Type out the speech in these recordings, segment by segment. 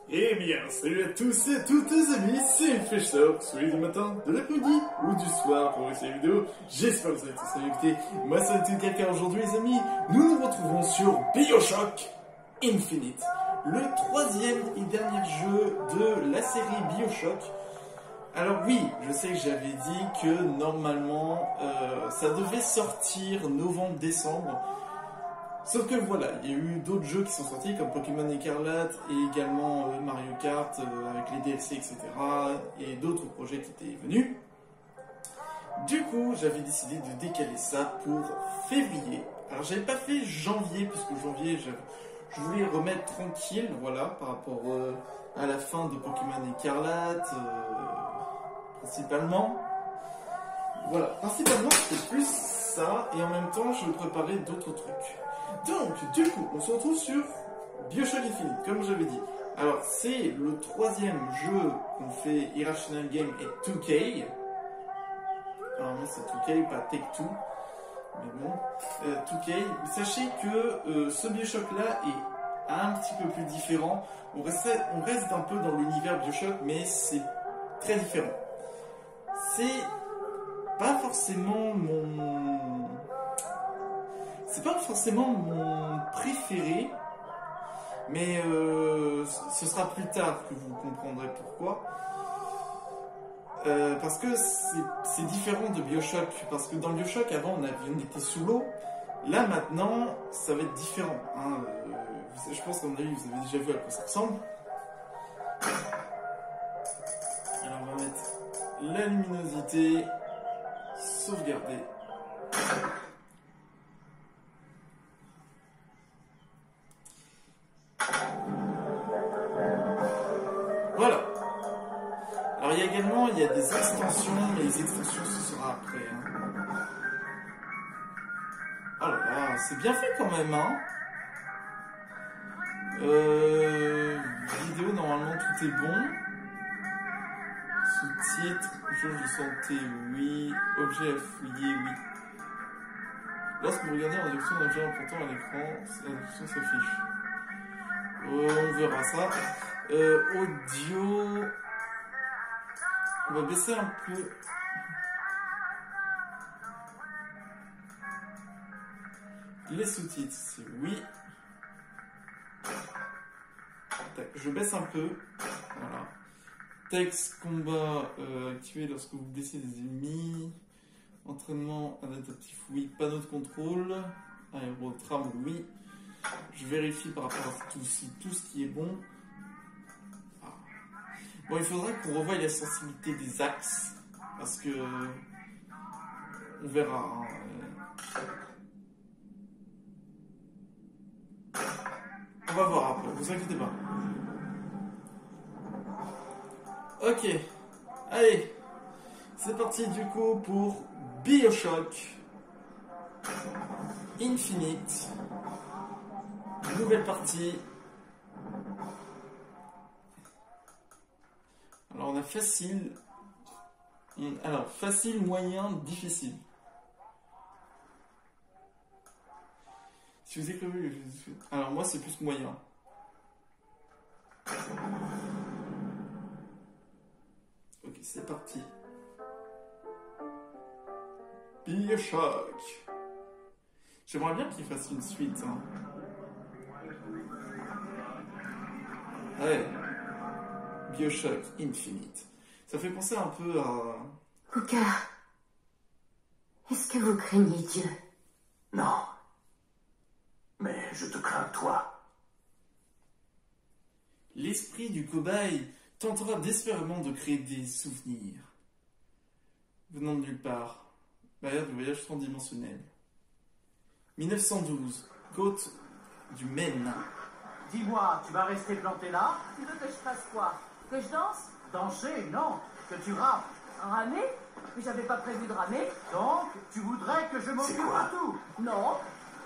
Eh bien, salut à tous et à toutes les amis, c'est Fletcher, celui du matin, de l'après-midi ou du soir pour cette vidéo. J'espère que vous avez tous écouté. Moi, c'est tout quelqu'un aujourd'hui, les amis. Nous nous retrouvons sur BioShock Infinite, le troisième et dernier jeu de la série BioShock. Alors oui, je sais que j'avais dit que normalement, ça devait sortir novembre-décembre. Sauf que voilà, il y a eu d'autres jeux qui sont sortis comme Pokémon Écarlate et également Mario Kart avec les DLC, etc. et d'autres projets qui étaient venus. Du coup, j'avais décidé de décaler ça pour février. Alors j'avais pas fait janvier, puisque janvier, je voulais remettre tranquille, voilà, par rapport à la fin de Pokémon Écarlate, principalement. Voilà, principalement c'était plus ça, et en même temps je préparais d'autres trucs. Donc, du coup, on se retrouve sur BioShock Infinite, comme j'avais dit. Alors, c'est le troisième jeu qu'on fait Irrational Game et 2K. Normalement, c'est 2K, pas Take-Two. Mais bon, 2K. Sachez que ce BioShock-là est un petit peu plus différent. On reste un peu dans l'univers BioShock, mais c'est très différent. C'est pas forcément mon préféré, mais ce sera plus tard que vous comprendrez pourquoi. Parce que c'est différent de BioShock, parce que dans BioShock avant on était sous l'eau, là maintenant ça va être différent. Hein. Je pense qu'à mon avis vous avez déjà vu à quoi ça ressemble. Alors on va mettre la luminosité, sauvegarder. Voilà. Alors il y a des extensions, mais les extensions ce sera après. Hein. Oh là là, c'est bien fait quand même, hein. Vidéo, normalement tout est bon. Sous-titres, jauge de santé, oui. Objet à fouiller, oui. Lorsque vous regardez en réduction d'un objet important à l'écran, la réduction s'affiche. On verra ça. Audio. On va baisser un peu. Les sous-titres, c'est oui. Je baisse un peu. Voilà. Texte, combat, activé lorsque vous blessez des ennemis. Entraînement adaptatif, oui. Panneau de contrôle. Aérotram, oui. Je vérifie par rapport à tout ce qui est bon. Ah. Bon, il faudra qu'on revoie la sensibilité des axes. Parce que... on verra. Hein. On va voir après, vous inquiétez pas. Ok. Allez. C'est parti du coup pour BioShock Infinite. Nouvelle partie. Alors on a facile. Alors facile, moyen, difficile. Si vous écrivez, alors moi c'est plus moyen. Ok, c'est parti. BioShock. J'aimerais bien qu'il fasse une suite. Hein. Ouais. BioShock Infinite. Ça fait penser un peu à... Booker, est-ce que vous craignez Dieu? Non. Mais je te crains toi. L'esprit du cobaye tentera désespérément de créer des souvenirs. Venant de nulle part. Barrière du voyage transdimensionnel. 1912. Côte du Maine. Dis-moi, tu vas rester planté là? Tu veux que je fasse quoi? Que je danse? Danser, non. Que tu rappes. Ramer? Mais j'avais pas prévu de ramer. Donc, tu voudrais que je m'occupe de tout? Non.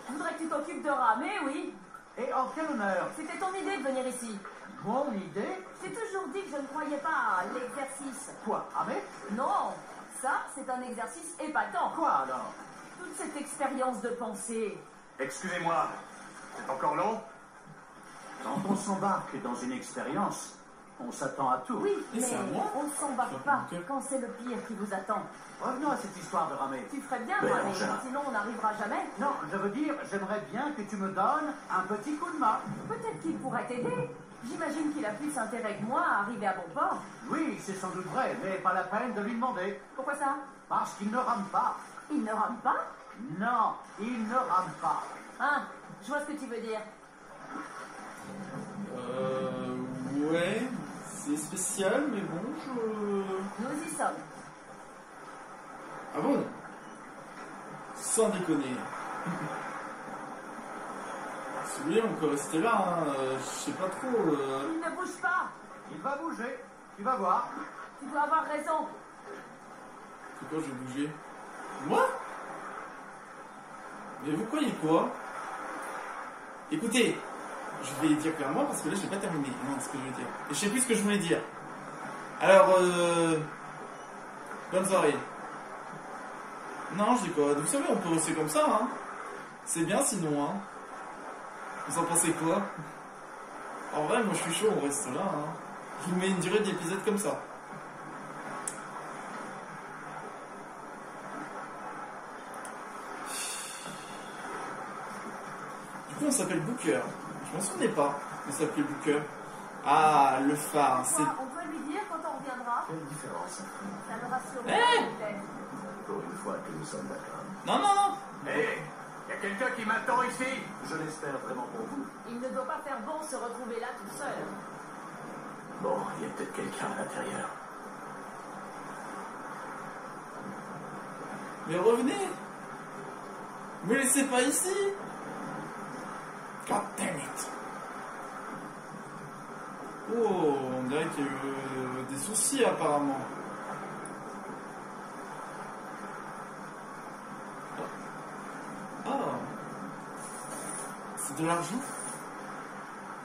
Je voudrais que tu t'occupes de ramer, oui. Et en quel honneur? C'était ton idée de venir ici. Mon idée? J'ai toujours dit que je ne croyais pas à l'exercice. Quoi, ramer? Non. Ça, c'est un exercice épatant. Quoi alors? Toute cette expérience de pensée. Excusez-moi, c'est encore long? Quand on s'embarque dans une expérience, on s'attend à tout. Oui, Et mais c'est à moi on ne s'embarque pas quand c'est le pire qui vous attend. Revenons à cette histoire de ramer. Tu ferais bien, Mais Rami, Angela. sinon on n'arrivera jamais. Non, je veux dire, j'aimerais bien que tu me donnes un petit coup de main. Peut-être qu'il pourrait t'aider. J'imagine qu'il a plus intérêt que moi à arriver à bon port. Oui, c'est sans doute vrai, mais pas la peine de lui demander. Pourquoi ça? Parce qu'il ne rame pas. Il ne rame pas? Non, il ne rame pas. Hein? Je vois ce que tu veux dire. Ouais, c'est spécial, mais bon, Nous y sommes. Ah bon? Sans déconner. Si vous voulez, on peut rester là, hein. Je sais pas trop. Il ne bouge pas. Il va bouger. Tu vas voir. Tu dois avoir raison. C'est quoi, je vais bouger? Moi? Mais vous croyez quoi? Écoutez, je vais dire clairement parce que là j'ai pas terminé. Non, ce que je vais dire. Et je sais plus ce que je voulais dire. Alors, bonne soirée. Non, je dis quoi? Vous savez, on peut rester comme ça, hein. C'est bien sinon, hein. Vous en pensez quoi? En vrai, moi je suis chaud, on reste là, hein. Je vous mets une durée d'épisode comme ça. Du coup, on s'appelle Booker. Je m'en souvenais pas. On s'appelait Booker. Ah, le phare, c'est... Quoi, on peut lui dire quand on reviendra? Quelle différence? Ça me rassure. Hey peut-être. Pour une fois que nous sommes d'accord. Non, non, non. Hé, y a quelqu'un qui m'attend ici? Je l'espère vraiment pour vous. Il ne doit pas faire bon se retrouver là tout seul. Bon, il y a peut-être quelqu'un à l'intérieur. Mais revenez. Me laissez pas ici. God damn it. Oh, on dirait qu'il y a eu des soucis apparemment. Ah. C'est de l'argent.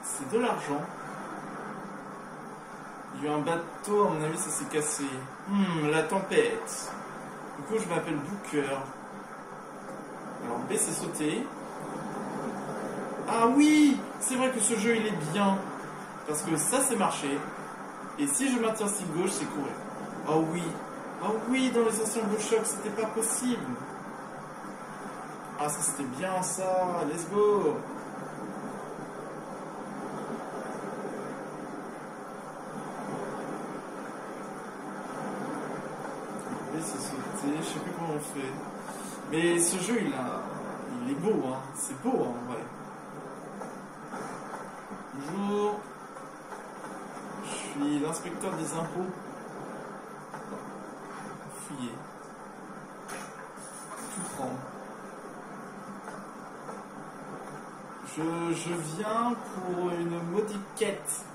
C'est de l'argent. Il y a eu un bateau, à mon avis ça s'est cassé. La tempête. Du coup je m'appelle Booker. Alors B c'est sauter. Ah oui, c'est vrai que ce jeu il est bien. Parce que ça c'est marcher. Et si je maintiens stick gauche c'est courir. Ah oui. Ah oui, dans les anciens BioShock c'était pas possible. Ah ça c'était bien ça. Let's go. B c'est sauter. Je sais plus comment on fait. Mais ce jeu il est beau hein. C'est beau hein, en vrai. Bonjour, je suis l'inspecteur des impôts. Fouiller. Tout prendre. Je viens pour une maudite quête.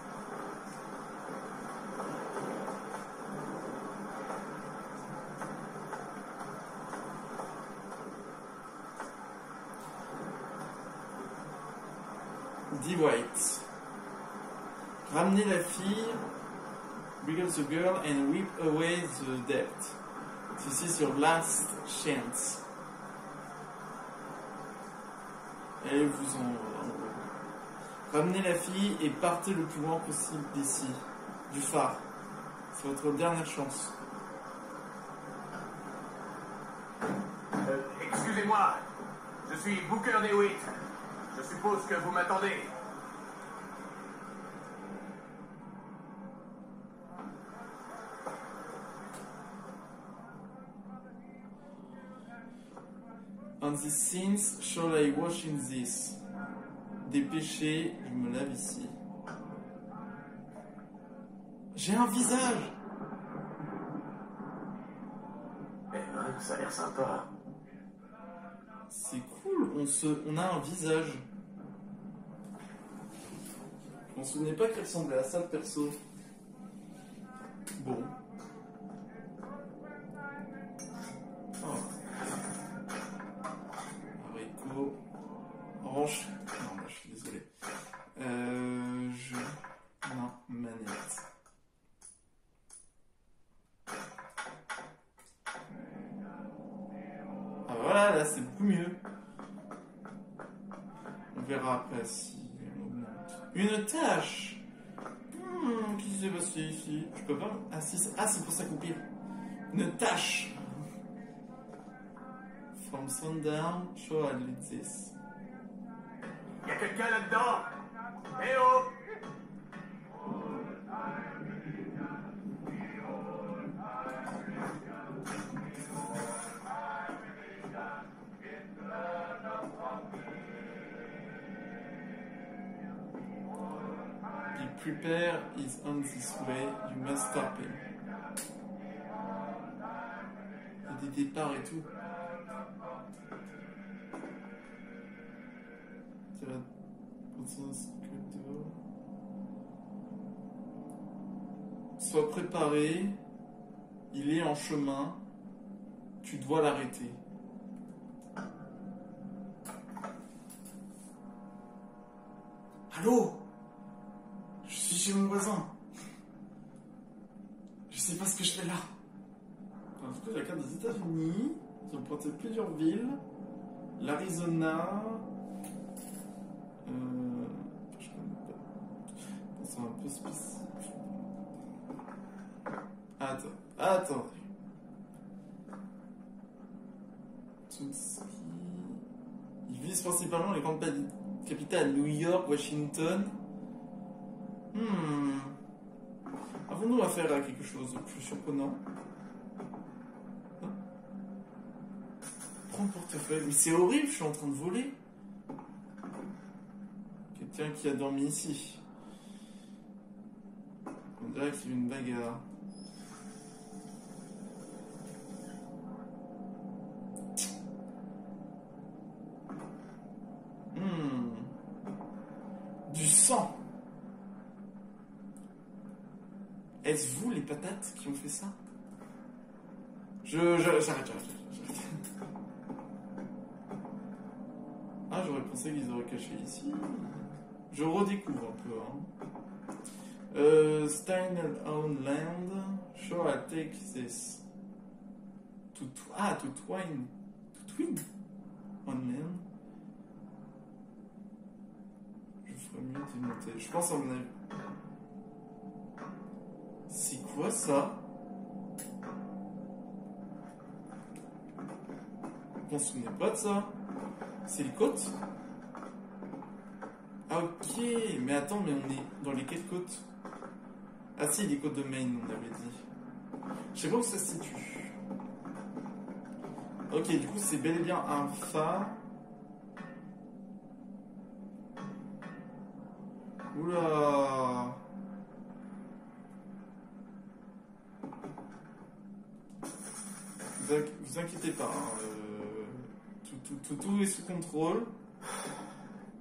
D-White. Ramener la fille, bring up the girl and whip away the debt. This is your last chance. Allez vous en ramenez la fille et partez le plus loin possible d'ici, du phare. C'est votre dernière chance. Excusez-moi, je suis Booker DeWitt. Je suppose que vous m'attendez. On these sins shall I wash in this. Des péchés, je me lave ici. J'ai un visage. Eh ben, ça a l'air sympa. C'est cool, on a un visage. Je m'en souvenais pas qu'il ressemblait à ça perso. Bon. Oh. Haricot. Orange. Non, là, je suis désolé. Non, manette. Ah voilà, là c'est beaucoup mieux. On verra après si on augmente. Une tâche. Qu'est-ce qui s'est passé ici? Je peux pas... Ah, si, c'est pour s'accomplir. Une tâche. From sundown, show at this. Y'a quelqu'un là-dedans? Eh oh! Prepare is on this way, you must stop him. Il y a des départs et tout. Ça va prendre ce que tu veux. Sois préparé, il est en chemin, tu dois l'arrêter. Allô? Je suis chez mon voisin. Je sais pas ce que je fais là. En tout cas, la carte des États-Unis. Ils ont pointé plusieurs villes. L'Arizona. Je connais pas. C'est un peu spécifique. Attendez. Ils visent principalement les grandes capitales New York, Washington. Avons-nous affaire à quelque chose de plus surprenant? Prends le portefeuille. Mais c'est horrible, je suis en train de voler. Quelqu'un qui a dormi ici. On dirait qu'il y a eu une bagarre. Du sang. Est-ce vous les patates qui ont fait ça? J'arrête. Ah, j'aurais pensé qu'ils auraient caché ici. Je redécouvre un peu. Stein own land. Sure, I take this. To twine on land. Je ferais mieux de monter. Je pense à mon avis. C'est quoi ça? On se souvenait pas de ça. C'est les côtes? Ah ok, mais attends, mais on est dans les quelles côtes? Ah si, les côtes de Maine, on avait dit. Je sais pas où ça se situe. Ok, du coup c'est bel et bien un phare. Oula. Vous inquiétez pas, hein, tout est sous contrôle.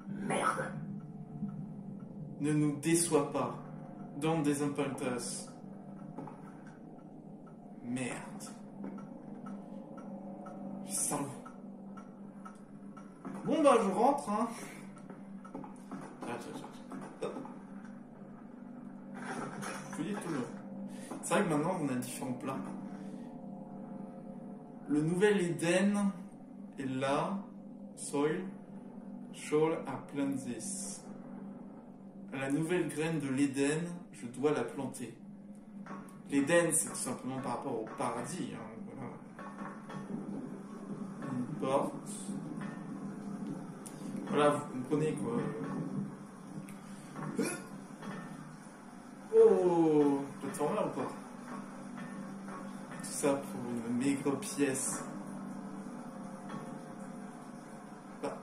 Merde. Ne nous déçois pas. Don't disappoint us. Merde. Salaud. Bon bah je rentre, hein. Hop. Fouillez tout le long. C'est vrai que maintenant on a différents plats. Le nouvel Éden est là. Soil. Shall I plant this? La nouvelle graine de l'Éden, je dois la planter. L'Éden, c'est tout simplement par rapport au paradis. Hein, voilà. Une porte. Voilà, vous comprenez quoi. Oh, plateforme là ou pas? Tout ça pour une maigre pièce. Ah.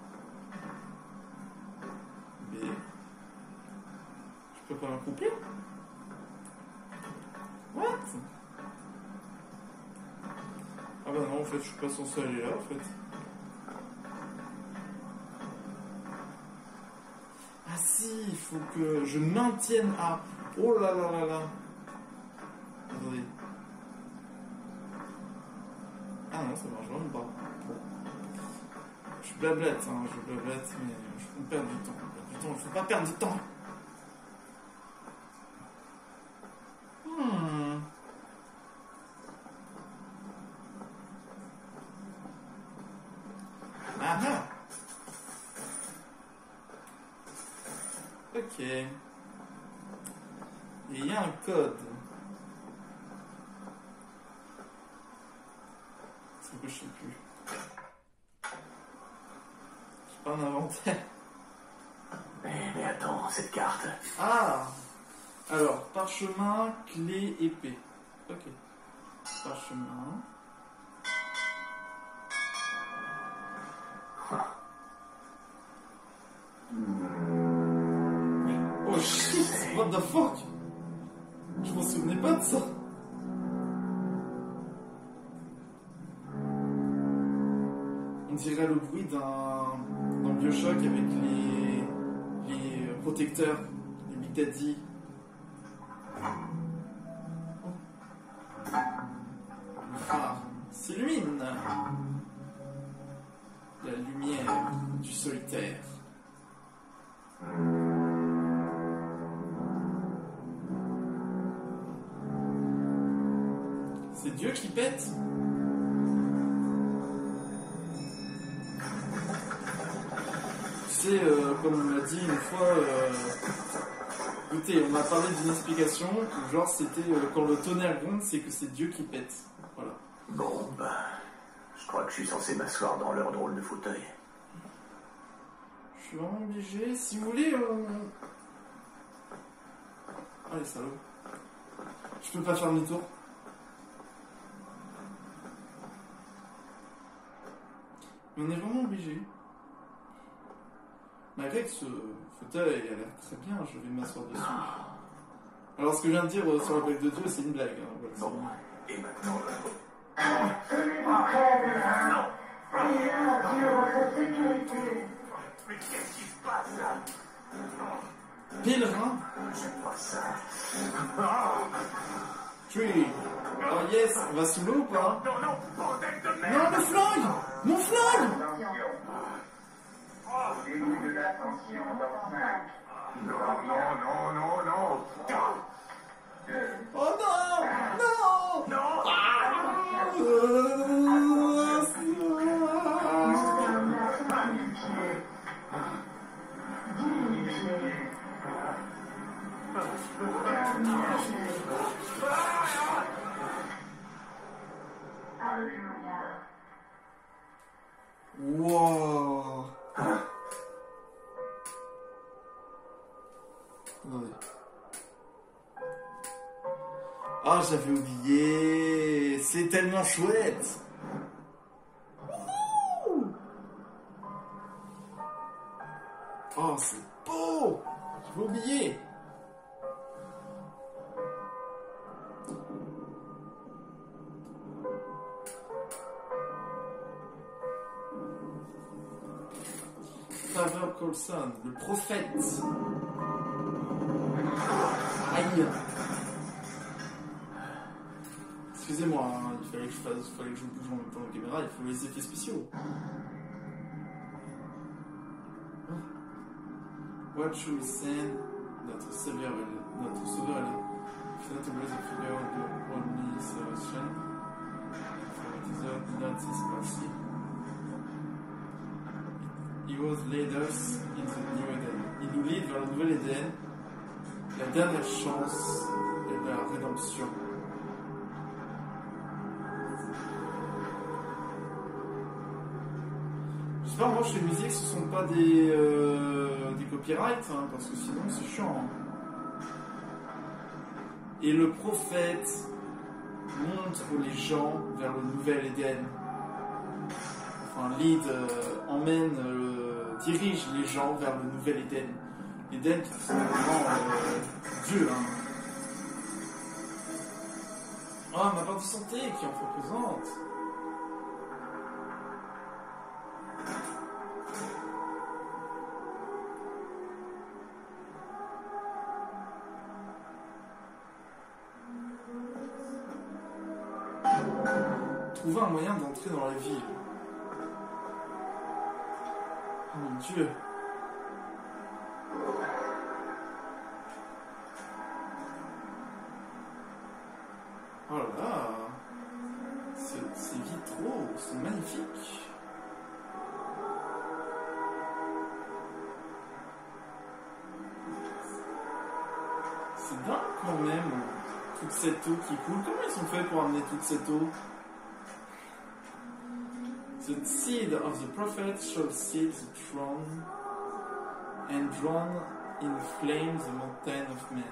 B. Je peux pas m'accomplir? What? Ah bah non, en fait, je suis pas censé aller là, en fait. Ah si, il faut que je maintienne à... Oh là là là là. Attendez. Ah non, ça marche vraiment pas. Bon. Je blablette, hein, mais on perd du temps. Il faut pas perdre du temps. Ah ah. Ok. Ok. Et il y a un code. C'est que je sais plus. J'ai pas un inventaire. Mais attends, cette carte. Ah! Alors, parchemin, clé, épée. Ok. Parchemin. Oh shit! What the fuck? Je m'en souvenais pas de ça. On dirait le bruit d'un Bioshock avec les protecteurs, les Big Daddy. Le phare s'illumine. La lumière du solitaire. C'est Dieu qui pète. Tu sais, comme on l'a dit une fois, écoutez, on m'a parlé d'une explication, genre c'était quand le tonnerre gronde, c'est que c'est Dieu qui pète. Voilà. Bon, bah, je crois que je suis censé m'asseoir dans leur drôle de fauteuil. Je suis vraiment obligé. Si vous voulez, on... Ah, les salauds. Je peux pas faire demi-tour. Mais on est vraiment obligé. Malgré que ce fauteuil a l'air très bien, je vais m'asseoir dessus. Alors, ce que je viens de dire sur la blague de Dieu, c'est une blague. Hein, voilà, Bon, et maintenant... Mais qu'est-ce qui se passe là? Pèlerin. J'aime pas ça. Tree. Oh yes, on va sous l'eau ou pas? Non, non, bordel de merde! Non, le flingue! Mon flingue! Début de l'ascension dans 5. Non, non, non, non, non! Oh non! Non! Non! Wow! Attendez. Ah, j'avais oublié! C'est tellement chouette! Wouhou! Oh, c'est beau! J'avais oublié! Father Coulson, le prophète. Aïe. Excusez-moi, hein, il fallait que je bouge en même temps la caméra, il faut les effets spéciaux. What should we send? Notre sauveur est là. Notre figure de Only Salvation. Not this mercy. He was lead us in the New Eden. Il nous lead vers le nouvel Éden, la dernière chance et la rédemption. J'espère moi que les musiques ce sont pas des copyrights, hein, parce que sinon c'est chiant. Hein. Et le prophète montre les gens vers le nouvel Éden. Enfin, lead dirige les gens vers le nouvel Éden. L'Éden qui est simplement Dieu. Hein. Ah, ma part de santé qui en représente. Trouver un moyen d'entrer dans la ville. Oh mon Dieu. Oh là là. Ces vitraux sont magnifiques. quand même toute cette eau qui coule. Comment ils ont fait pour amener toute cette eau? The seed of the prophet shall seal the throne and drown in flames the mountain of men.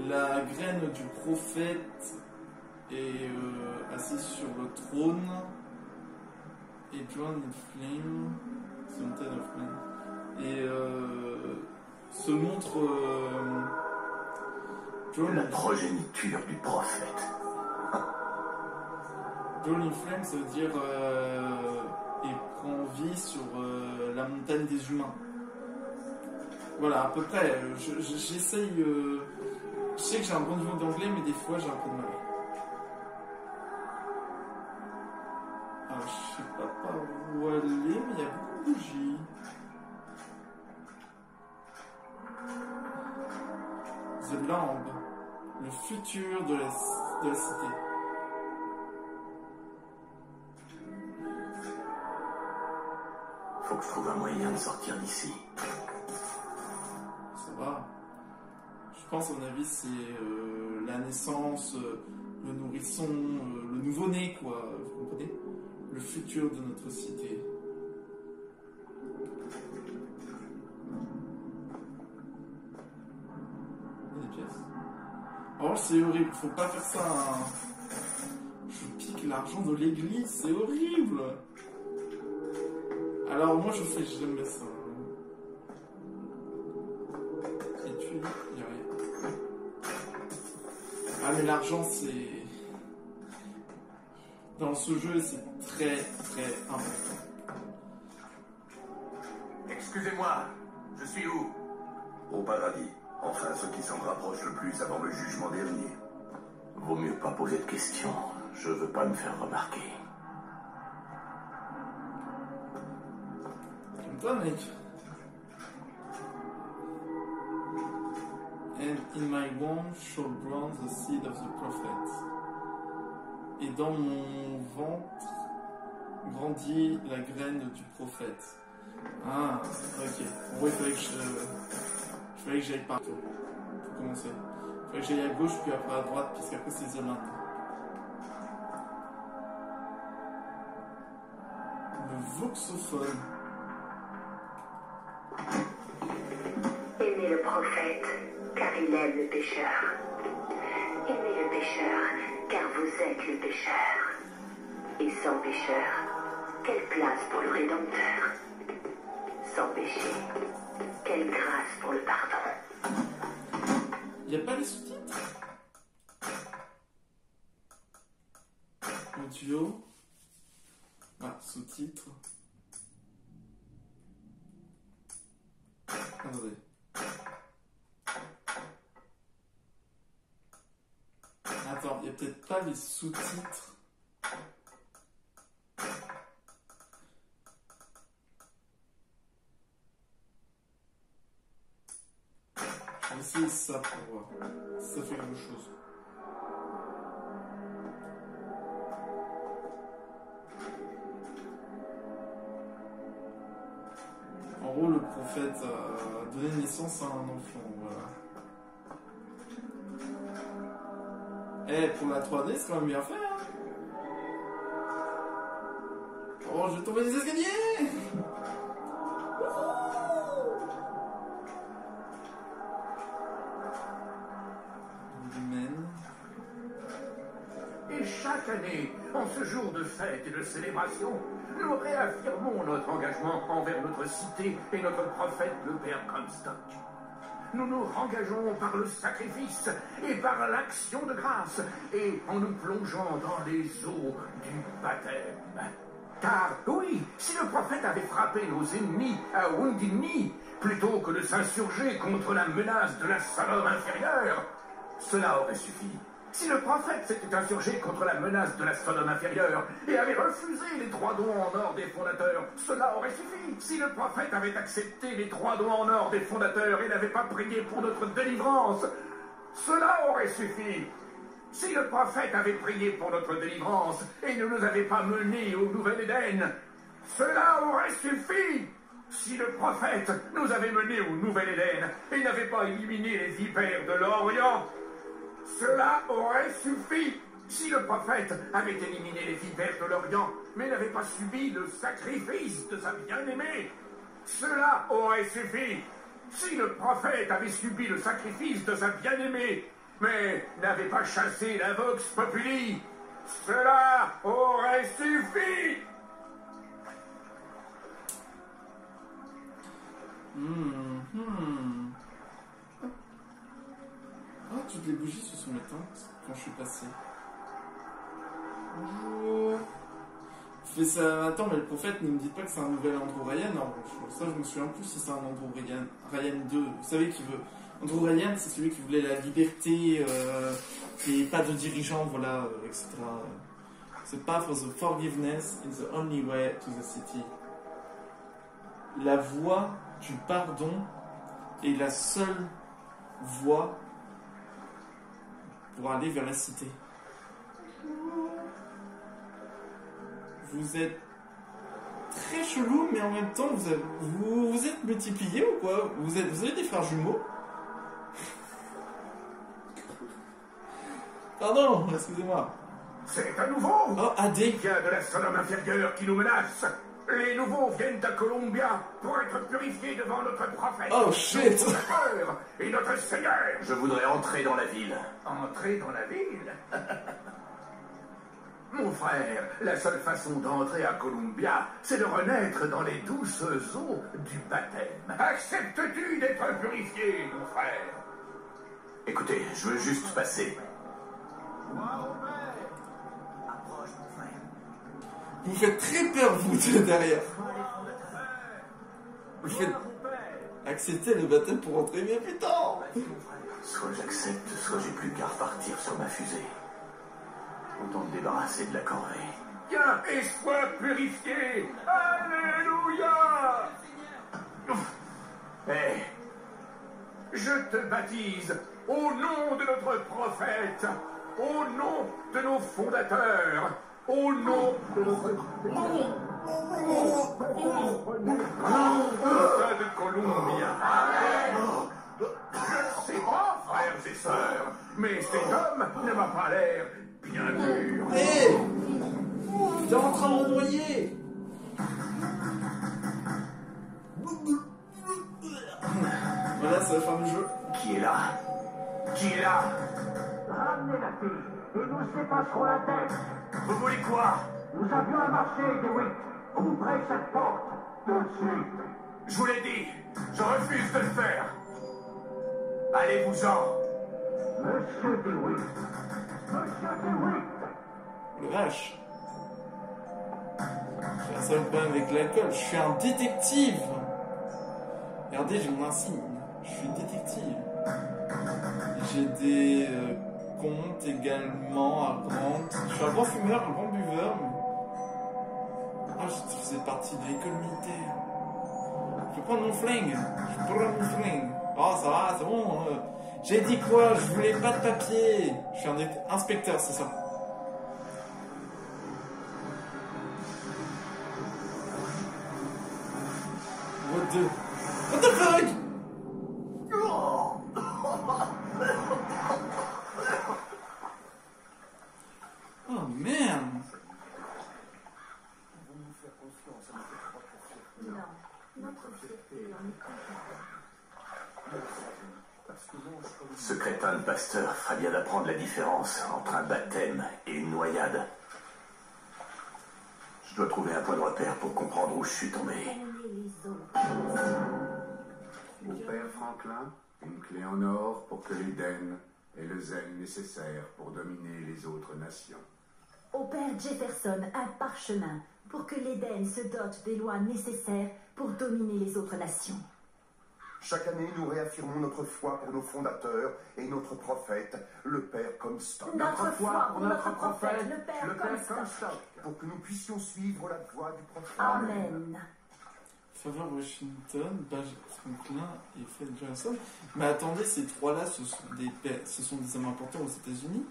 La graine du prophète est assise sur le trône et drown in flames the mountain of men. Et se montre la progéniture du prophète. Drown in flames, ça veut dire et prend vie sur la montagne des humains. Voilà, à peu près. J'essaye. Je sais que j'ai un bon niveau d'anglais, mais des fois j'ai un peu de mal. Alors, je sais pas par où aller, mais il y a beaucoup de bougies. The Lamb, le futur de la cité. Faut que je trouve un moyen de sortir d'ici. Ça va. Je pense, à mon avis, c'est la naissance, le nourrisson, le nouveau-né, quoi. Vous comprenez? Le futur de notre cité. Des pièces. Oh, c'est horrible. Faut pas faire ça. Hein. Je pique l'argent de l'église. C'est horrible. Alors, moi, je fais jamais ça. Et tu... Il y a rien. Ah, mais l'argent, c'est... Dans ce jeu, c'est très, très important. Excusez-moi, je suis où? Au paradis. Enfin, ce qui s'en rapproche le plus avant le jugement dernier. Vaut mieux pas poser de questions. Je veux pas me faire remarquer. Comme toi, mec. And in my womb shall grow the seed of the prophet. Et dans mon ventre grandit la graine du prophète. Ah, ok. Bon, il fallait que j'aille partout. Pour commencer. Il fallait que j'aille à gauche, puis après à droite, puisqu'après c'est The Land. Le voxophone. Aimez le prophète, car il aime le pécheur. Aimez le pécheur, car vous êtes le pécheur. Et sans pécheur, quelle place pour le Rédempteur? Sans péché, quelle grâce pour le pardon. Il n'y a pas les sous-titres? Audio. Ah, sous-titres. Attendez. Attends, il n'y a peut-être pas les sous-titres. Je vais essayer ça pour voir si ça fait quelque chose. En gros, le prophète a donné naissance à un enfant, voilà. Eh, pour la 3D, c'est quand même bien fait, hein. Oh, je vais tomber des escaliers. Et chaque année, en ce jour de fête et de célébration, nous réaffirmons notre engagement envers notre cité et notre prophète, le Père Comstock. Nous nous engageons par le sacrifice et par l'action de grâce et en nous plongeant dans les eaux du baptême. Car, oui, si le prophète avait frappé nos ennemis à Wounded Knee, plutôt que de s'insurger contre la menace de la Sodome inférieure, cela aurait suffi. Si le prophète s'était insurgé contre la menace de la Sodome inférieure et avait refusé les droits dons en or des fondateurs, cela aurait suffi. Si le prophète avait accepté les droits dons en or des fondateurs et n'avait pas prié pour notre délivrance, cela aurait suffi. Si le prophète avait prié pour notre délivrance et ne nous avait pas menés au Nouvel Éden, cela aurait suffi. Si le prophète nous avait menés au Nouvel Éden et n'avait pas éliminé les vipères de l'Orient, Cela aurait suffi si le prophète avait éliminé les vipères de l'Orient, mais n'avait pas subi le sacrifice de sa bien-aimée. Cela aurait suffi si le prophète avait subi le sacrifice de sa bien-aimée, mais n'avait pas chassé la Vox Populi. Cela aurait suffi. Ah, toutes les bougies se sont éteintes quand je suis passé. Bonjour. Je fais ça. Attends, mais le prophète, ne me dites pas que c'est un nouvel Andrew Ryan. Non, ça, je me souviens plus si c'est un Andrew Ryan 2. Vous savez qui veut. Andrew Ryan, c'est celui qui voulait la liberté et pas de dirigeants, voilà, etc. The path of the forgiveness is the only way to the city. La voie du pardon est la seule voie pour aller vers la cité. Vous êtes très chelou, mais en même temps, vous êtes multipliés ou quoi? Vous avez des frères jumeaux? Pardon, excusez-moi. C'est à nouveau. Oh, AD. Il y a de la Sodome inférieure qui nous menace. Les nouveaux viennent à Columbia pour être purifiés devant notre prophète. Oh shit. Notre Créateur et notre Seigneur. Je voudrais entrer dans la ville. Entrer dans la ville? Mon frère, la seule façon d'entrer à Columbia, c'est de renaître dans les douces eaux du baptême. Acceptes-tu d'être purifié, mon frère? Écoutez, je veux juste passer. Vous faites très peur, vous, de derrière. Vous faites accepter le baptême pour entrer, mais putain. Soit j'accepte, soit j'ai plus qu'à repartir sur ma fusée. Autant me débarrasser de la corvée. Viens et sois purifié. Alléluia. Hé, Je te baptise au nom de notre prophète, au nom de nos fondateurs, au nom de notre de Columbia. Je ne sais pas, frères et sœurs, mais cet homme ne m'a pas l'air bien mûr. Hé, t'es en train de me noyer. Voilà, c'est la fin du jeu. qui est là? Qui est là? Ramenez la fille et nous dépasserons la tête. Vous voulez quoi? Nous avions un marché, DeWitt. Ouvrez cette porte tout de suite. Je vous l'ai dit, je refuse de le faire. Allez-vous-en. Monsieur DeWitt. Monsieur DeWitt. Le vache. J'ai un seul problème avec l'alcool. Je suis un détective. Regardez, j'ai mon insigne. Je suis détective. J'ai des comptes également à rendre. Je suis un grand fumeur, un grand buveur. Ah, je faisais partie de l'école militaire. Je vais prendre mon flingue. Oh, ça va, c'est bon. J'ai dit quoi? Je voulais pas de papier. Je suis un inspecteur, c'est ça. What the fuck? Oh man. Non, notre fierté en est Ce crétin de pasteur fera bien d'apprendre la différence entre un baptême et une noyade. Je dois trouver un point de repère pour comprendre où je suis tombé. Mon père Franklin, une clé en or pour que l'Éden ait le zèle nécessaire pour dominer les autres nations. Au père Jefferson, un parchemin pour que l'Éden se dote des lois nécessaires pour dominer les autres nations. Chaque année, nous réaffirmons notre foi pour nos fondateurs et notre prophète, le Père Comstock. Notre foi pour notre prophète, le Père Comstock. Pour que nous puissions suivre la voie du prophète. Amen. Favor Washington, Franklin et Fred Johnson. Mais attendez, ces trois-là, ce sont des hommes importants aux États-Unis.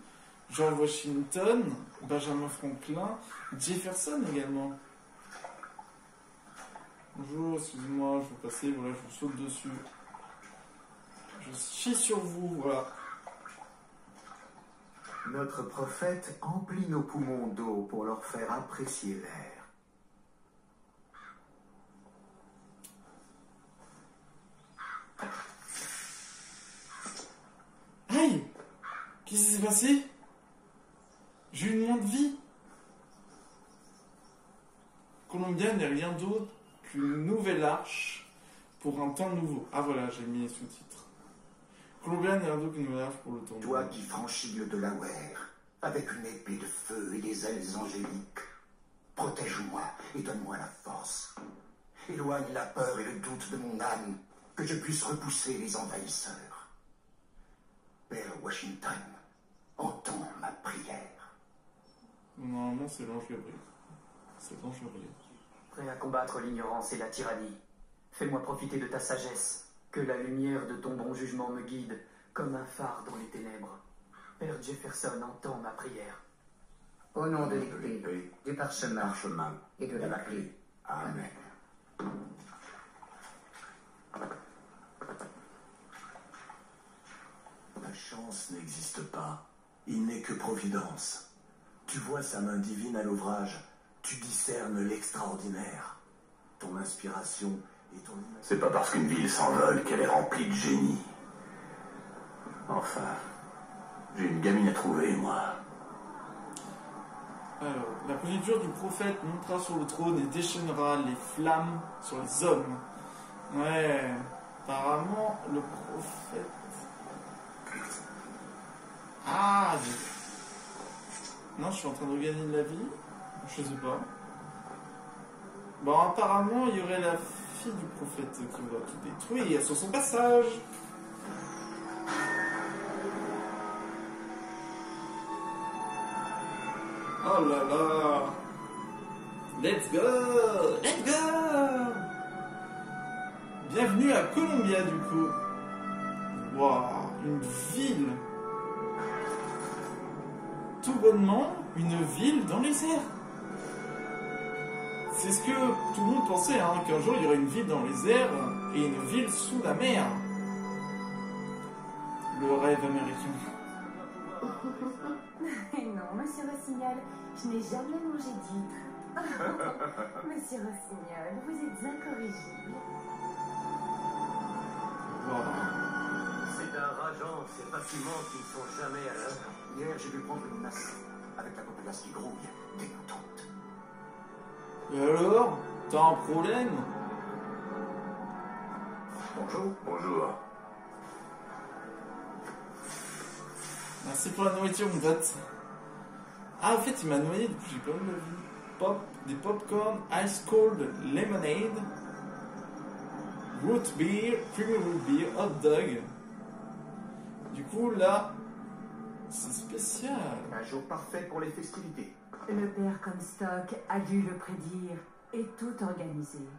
George Washington, Benjamin Franklin, Jefferson également. Bonjour, excusez-moi, je vais passer, voilà, je vous saute dessus. Je chie sur vous, voilà. Notre prophète emplit nos poumons d'eau pour leur faire apprécier l'air. Aïe! Qu'est-ce qui s'est passé? J'ai eu une moins de vie. Columbia n'est rien d'autre qu'une nouvelle arche pour un temps nouveau. Ah voilà, j'ai mis les sous-titres. Columbia n'est rien d'autre qu'une nouvelle arche pour le temps nouveau. Toi qui franchis le Delaware, avec une épée de feu et des ailes angéliques, protège-moi et donne-moi la force. Éloigne la peur et le doute de mon âme, que je puisse repousser les envahisseurs. Père Washington, entends ma prière. Normalement, c'est l'ange Gabriel. C'est l'ange Gabriel. Prêt à combattre l'ignorance et la tyrannie, fais-moi profiter de ta sagesse, que la lumière de ton bon jugement me guide, comme un phare dans les ténèbres. Père Jefferson, entends ma prière. Au nom de l'épée, du parchemin et de la clé. Amen. La chance n'existe pas. Il n'est que providence. Tu vois sa main divine à l'ouvrage. Tu discernes l'extraordinaire. Ton inspiration et ton... C'est pas parce qu'une ville s'envole qu'elle est remplie de génie. Enfin, j'ai une gamine à trouver, moi. Alors, la préditure du prophète montera sur le trône et déchaînera les flammes sur les hommes. Ouais, apparemment, le prophète... Ah, non, je suis en train de gagner de la vie. Je sais pas. Bon, apparemment, il y aurait la fille du prophète qui va tout détruire sur son passage. Oh là là. Let's go. Let's go. Bienvenue à Columbia, du coup. Waouh, une ville. Tout bonnement, une ville dans les airs. C'est ce que tout le monde pensait, hein, qu'un jour il y aurait une ville dans les airs et une ville sous la mer. Le rêve américain. Non, monsieur Rossignol, je n'ai jamais mangé d'huître. Monsieur Rossignol, vous êtes incorrigible. Wow. C'est un rageant, ces bâtiments qui ne sont jamais à l'heure. Hier, j'ai dû prendre une masse avec la populace qui grouille, dégoûtante. Et alors, t'as un problème? Bonjour. Bonjour. Merci pour la nourriture, mon pote. Ah, en fait, il m'a noyé, du coup, j'ai pas eu la vie. Des popcorn, ice cold lemonade, root beer, creamy root beer, hot dog. Du coup, là, c'est spécial. Un jour parfait pour les festivités. Le père Comstock a dû le prédire et tout organiser.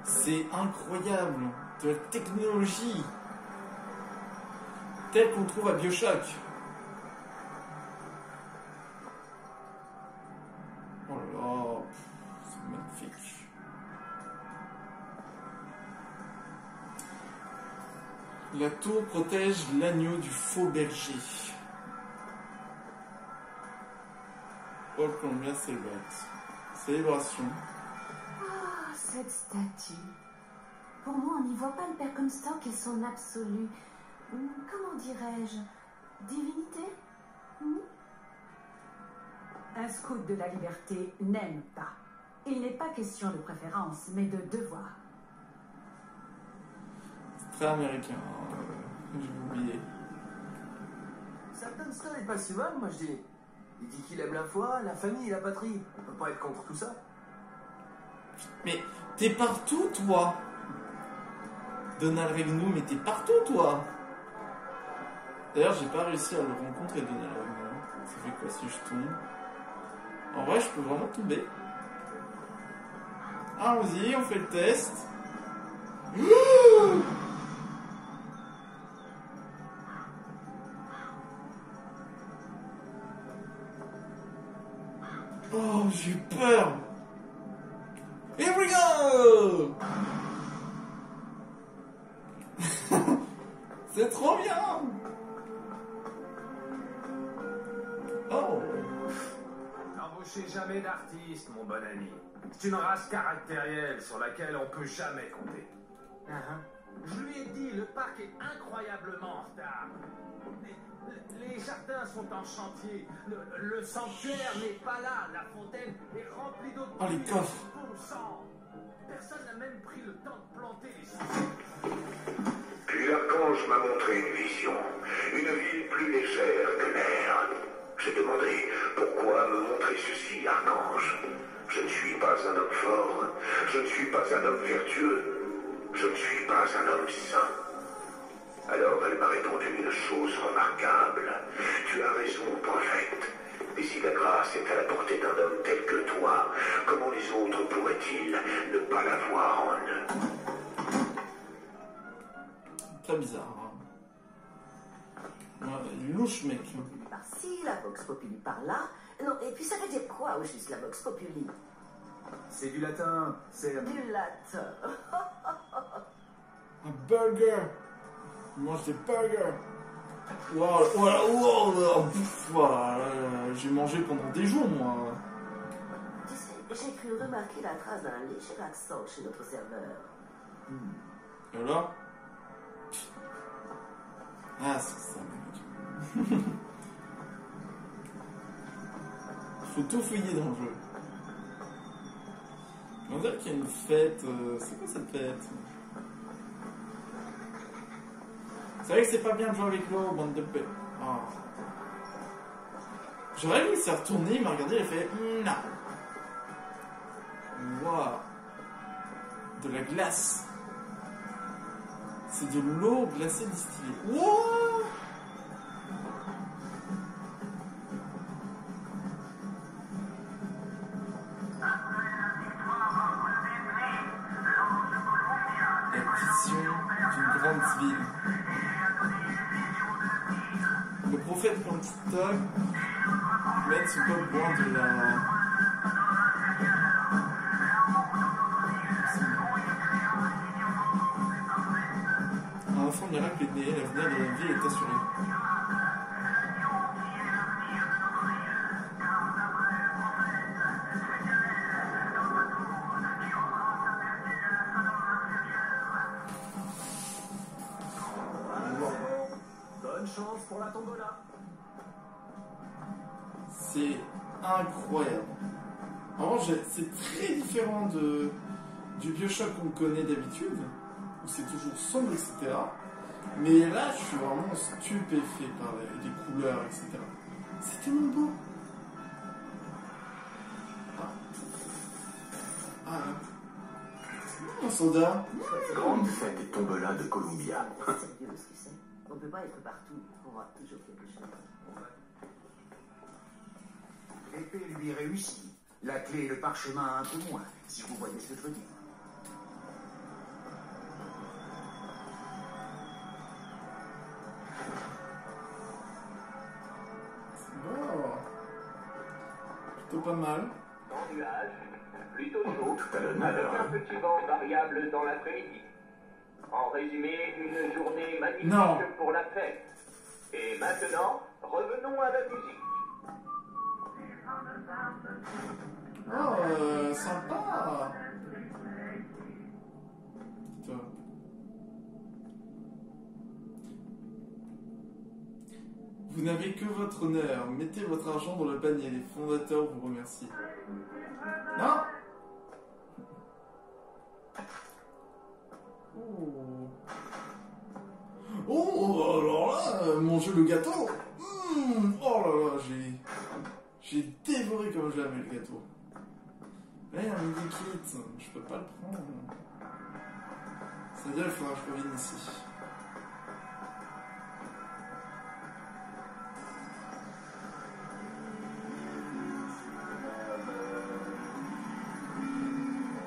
C'est incroyable. De la technologie. Telle qu'on trouve à BioShock. Oh là là, c'est magnifique. La tour protège l'agneau du faux berger. All Columbia Celebrate. Célébration. Ah, cette statue. Pour moi, on n'y voit pas le père Comstock et son absolu. Comment dirais-je? Divinité? Un scout de la liberté n'aime pas. Il n'est pas question de préférence, mais de devoir. C'est très américain. J'ai oublié. Satan n'est pas si mal, moi je dis. Il dit qu'il aime la foi, la famille et la patrie. On peut pas être contre tout ça. Mais t'es partout, toi. Donald Regnum, mais t'es partout, toi. D'ailleurs, j'ai pas réussi à le rencontrer, Donald Regnum. Ça fait quoi si je tombe? En vrai, je peux vraiment tomber. Allons-y, on fait le test. Oh, j'ai peur. Here we go. C'est trop bien. n'embauchez jamais d'artiste, mon bon ami. C'est une race caractérielle sur laquelle on peut jamais compter. Je lui ai dit, le parc est incroyablement en retard. Les jardins sont en chantier. Le sanctuaire n'est pas là. La fontaine est remplie d'eau de Oh, les coffres. bon sang. Personne n'a même pris le temps de planter les sujets. Puis l'archange m'a montré une vision. Une ville plus légère que l'air. J'ai demandé, pourquoi me montrer ceci, archange? Je ne suis pas un homme fort. Je ne suis pas un homme vertueux. Je ne suis pas un homme saint. Alors elle m'a répondu une chose remarquable. Tu as raison, prophète. Et si la grâce est à la portée d'un homme tel que toi, comment les autres pourraient-ils ne pas la voir en eux? Très bizarre. Hein. Ouais, louche, mec. Par-ci, la Vox Populi par-là. Non, et puis ça veut dire quoi au juste la Vox Populi? C'est du latin, c'est... Du latin. Un burger. Il mange des burgers. Wow, voilà, wow, voilà, j'ai mangé pendant des jours, moi. Tu sais, j'ai cru remarquer la trace d'un léger accent chez notre serveur. Et là? Ah, c'est ça, mec. Faut tout fouiller dans le jeu. On dirait qu'il y a une fête. C'est quoi cette fête? C'est vrai que c'est pas bien de jouer avec l'eau, bande de paix. Oh. J'aurais vu, il s'est retourné, il m'a regardé, il a fait non. Waouh. De la glace. C'est de l'eau glacée distillée. Wouah. D'une grande ville. Le prophète prend une petite toque, met son peuple loin de la... Un enfant miracle est né, l'avenir de la ville est assuré. Chance pour la tombola. C'est incroyable. En revanche, c'est très différent du Bioshock qu'on connaît d'habitude, où c'est toujours sombre, etc. Mais là, je suis vraiment stupéfait par les couleurs, etc. C'est tellement beau. Un soda. Grande fête et tombola de Columbia. Sérieux, ce que c'est? On ne peut pas être partout. On aura toujours quelque chose. L'épée lui réussit. La clé et le parchemin un peu moins, si vous voyez ce que je veux dire. Bon. Plutôt pas mal. En nuage, plutôt chaud, Tout à l'honneur. avec un petit vent variable dans l'après-midi. En résumé, une journée magnifique Non. pour la fête. Et maintenant, revenons à la musique. Oh, sympa. Toi. Vous n'avez que votre honneur. Mettez votre argent dans le panier. Les fondateurs vous remercient. Non. Oh, alors là, manger le gâteau. Oh là là, j'ai dévoré comme jamais le gâteau. Là, il y a un midi kit, je peux pas le prendre. C'est-à-dire, il faudra que je revienne ici.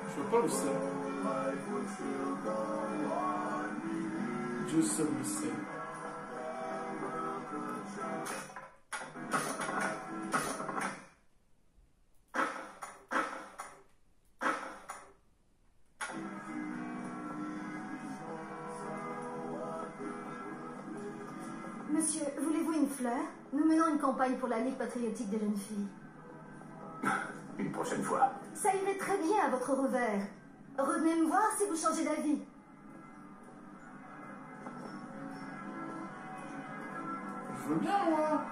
Je vois pas où c'est. Dieu seul le sait. Monsieur, voulez-vous une fleur? Nous menons une campagne pour la Ligue patriotique des jeunes filles. prochaine fois. Ça irait très bien à votre revers. Revenez me voir si vous changez d'avis. Je veux bien, moi.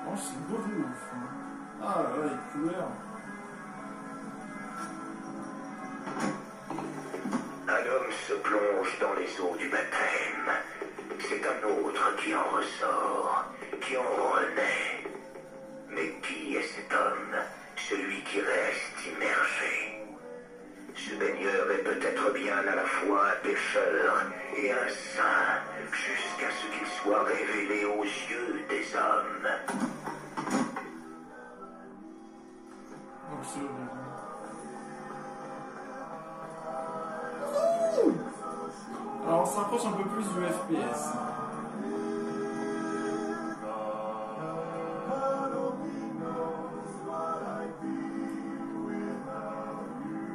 Oh, c'est beau de ouf. Ah ouais, les couleurs. Un homme se plonge dans les eaux du baptême. C'est un autre qui en ressort, qui en renaît. Mais qui est cet homme, celui qui reste immergé? Ce baigneur est peut-être bien à la fois un pécheur et un saint, jusqu'à ce qu'il soit révélé aux yeux des hommes. Alors on s'approche un peu plus du FPS.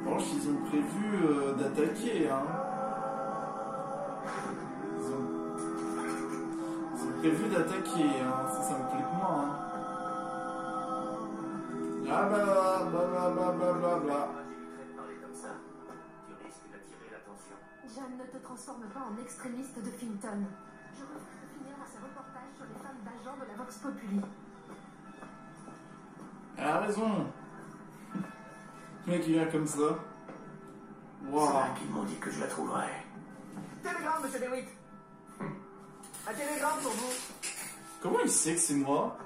Franchement, ils ont prévu d'attaquer, hein. Ils ont prévu d'attaquer, hein. Ça me plaît que moi, hein. Ah bla. Jeanne, ne te transforme pas en extrémiste de Finton. Je reviens de finir à ce reportage sur les femmes d'agents de la Vox Populi. Elle a raison. Le mec il vient comme ça. Wow. C'est là qu'ils m'ont dit que je la trouverais. Télégramme, monsieur DeWitt. Un télégramme pour vous. Comment il sait que c'est moi?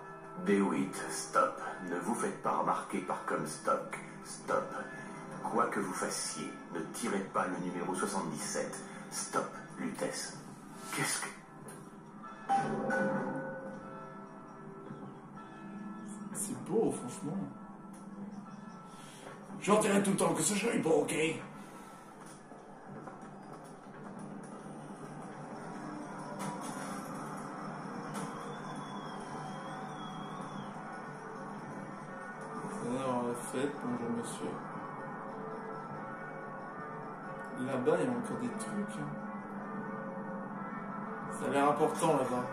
DeWitt, stop. Ne vous faites pas remarquer par Comstock. Stop. Quoi que vous fassiez, ne tirez pas le numéro 77. Stop, Lutèce. Qu'est-ce que... C'est beau, franchement. J'en dirai tout le temps que ce jeu est beau, ok? Alors, fête, bonjour monsieur. Là-bas, il y a encore des trucs. Hein. Ça a l'air important là-bas.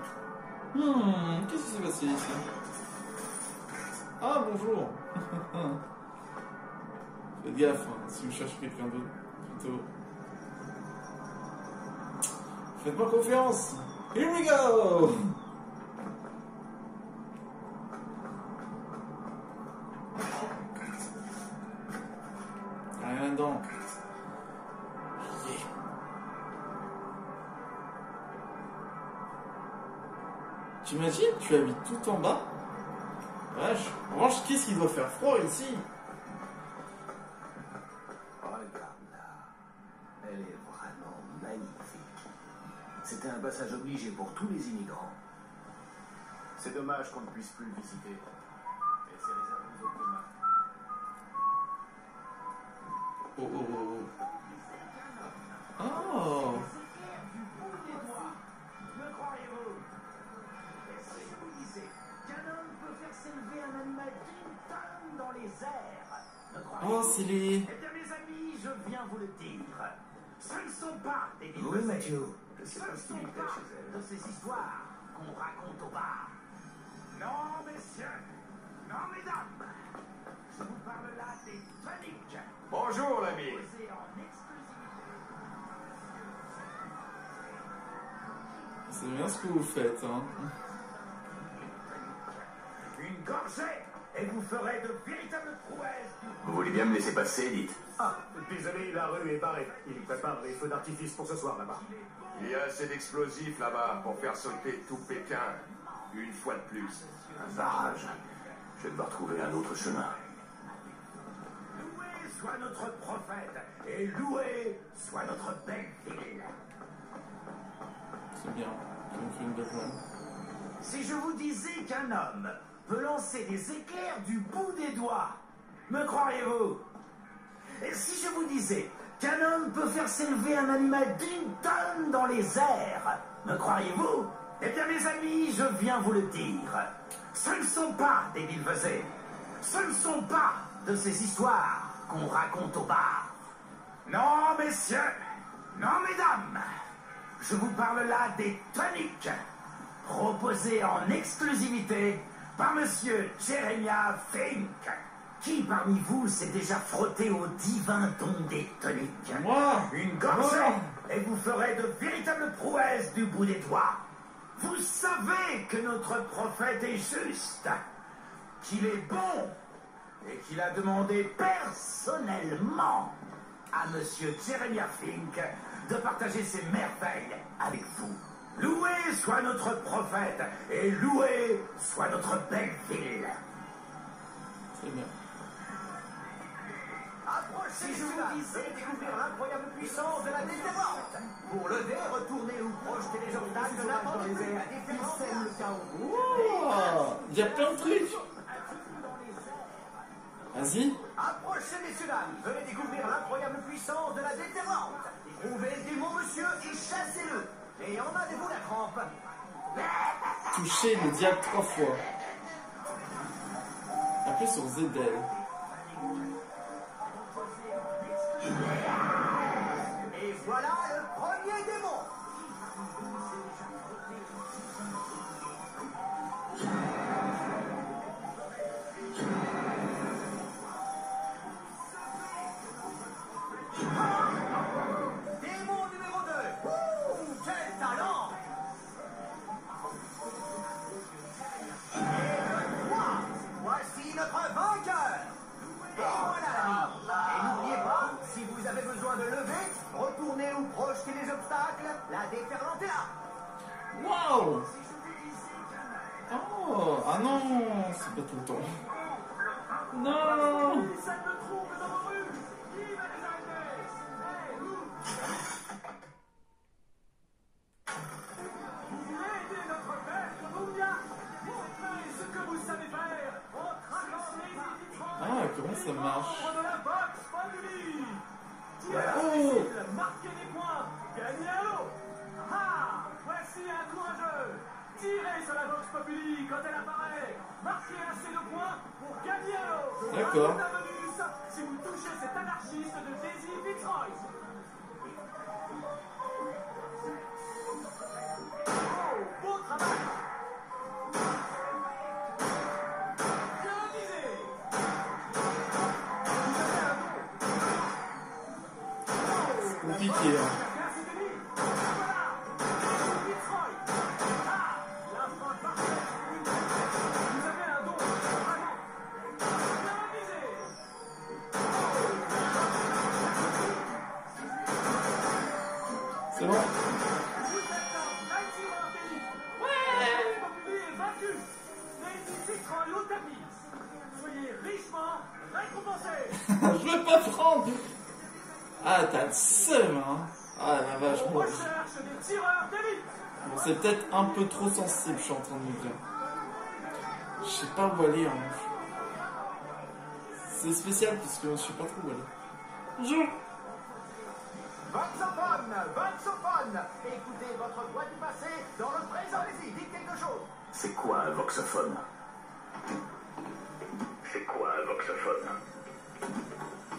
Qu'est-ce qui s'est passé ici? Ah, bonjour. Faites gaffe, hein, si vous cherchez quelqu'un d'autre, plutôt. Faites-moi confiance. Here we go. Rien dedans. T'imagines, tu habites tout en bas? Wesh, en revanche, qu'est-ce qu'il doit faire froid ici? Regarde-la. Elle est vraiment magnifique. C'était un passage obligé pour tous les immigrants. C'est dommage qu'on ne puisse plus le visiter. Et c'est réservé aux autres marques. Oh. Me croyez-vous? Et si je vous disais qu'un homme peut faire s'élever un animal d'une tonne dans les airs? Me croyez-vous? Oh, c'est les... Eh bien, mes amis, je viens vous le dire. Ce ne sont pas des villes. Oui, Mathieu. Je sais pas ce qui lui plaît chez elle. De ces histoires qu'on raconte au bar. Non, messieurs. Non, mesdames. Je vous parle là des toniques. Bonjour, l'ami. Posés en exclusivité. C'est bien ce que vous faites, hein. Une gorgée et vous ferez de véritables prouesses. Vous voulez bien me laisser passer, dites? Ah, désolé, la rue est barrée. Il prépare les feux d'artifice pour ce soir là-bas. Il y a assez d'explosifs là-bas pour faire sauter tout Pékin. Une fois de plus. Un barrage. Je vais devoir trouver un autre chemin. Loué soit notre prophète et loué soit notre belle ville. C'est bien. On fait une belle. Si je vous disais qu'un homme peut lancer des éclairs du bout des doigts, me croiriez-vous? Et si je vous disais qu'un homme peut faire s'élever un animal d'une tonne dans les airs, me croiriez-vous? Eh bien, mes amis, je viens vous le dire. Ce ne sont pas des billevesées. Ce ne sont pas de ces histoires qu'on raconte au bar. Non, messieurs. Non, mesdames. je vous parle là des toniques, proposés en exclusivité par Monsieur Jeremiah Fink. Qui parmi vous s'est déjà frotté au divin don des toniques? Moi. Une gorgée, et vous ferez de véritables prouesses du bout des doigts. Vous savez que notre prophète est juste, qu'il est bon, et qu'il a demandé personnellement à Monsieur Jeremiah Fink de partager ses merveilles avec vous. Loué soit notre prophète, et loué soit notre belle ville. C'est bien. Si je vous disais découvrir l'incroyable puissance de la déterrante, pour lever, retourner ou projeter les obstacles, n'attendez plus la déterrante. Wow, il y a plein de trucs. Vas-y. Approchez, messieurs, dames. Venez découvrir l'incroyable puissance de la déterrante. Trouvez le démon, monsieur, et chassez-le. Et en avez-vous la crampe? Toucher le diable 3 fois. Appuyez sur ZL. Et voilà le premier démon. Démon numéro 2. Quel talent! Et le 3. Voici notre vainqueur. Et voilà l'ami. Et n'oubliez pas, si vous avez besoin de lever, retourner ou projeter les obstacles, la déferlante est là. Waouh. Oh, ah non, c'est pas tout le temps. Non. Ah, comment ça marche? Oh. Marquez des points, gagnez à l'eau. Ah, voici un courageux. Tirez sur la Vox Populi quand elle apparaît. Marquez assez de points pour gagner à l'eau. D'accord. Si vous touchez cet anarchiste de Daisy Fitzroy. Oh, beau travail. Bien visé. C'est compliqué, hein. C'est bon. Soyez richement récompensés. Je veux pas prendre. Ah, t'as le seum, hein. Ah, la vache, On bon. recherche des tireurs d'élite. Bon, c'est peut-être un peu trop sensible, je suis en train de me dire. Je sais pas où aller, hein. C'est spécial, puisque je sais pas trop où aller. Bonjour. Voxophone, Voxophone. Écoutez votre voix du passé dans le présent. Allez-y, dites quelque chose. C'est quoi un voxophone? C'est quoi un voxophone?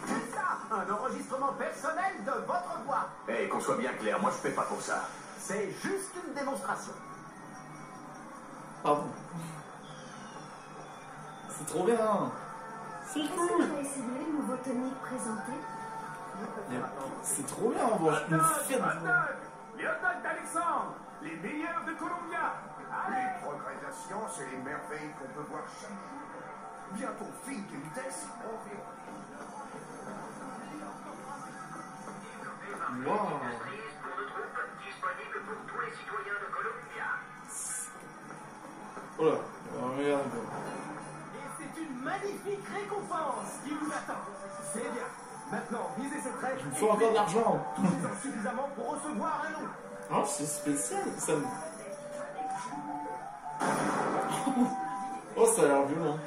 C'est ça, un enregistrement personnel de votre voix. Eh, qu'on soit bien clair, moi je paie pas pour ça. C'est juste une démonstration. Pardon. C'est trop bien. C'est Est-ce que cool. tu as essayé le nouveau tonique présenté? C'est trop bien, on voit une fête. Lieutenant d'Alexandre, les meilleurs de Columbia. Les progressions, c'est les merveilles qu'on peut voir chaque jour. Bientôt, Fink et Vitesse environ. Wow. Oh là, regarde. Et c'est une magnifique récompense qui vous attend. C'est bien. Maintenant, visez cette règle. Il me faut encore de l'argent. Utilisons suffisamment pour recevoir un nom. Oh, c'est spécial. Ça me... Oh, ça a l'air violent.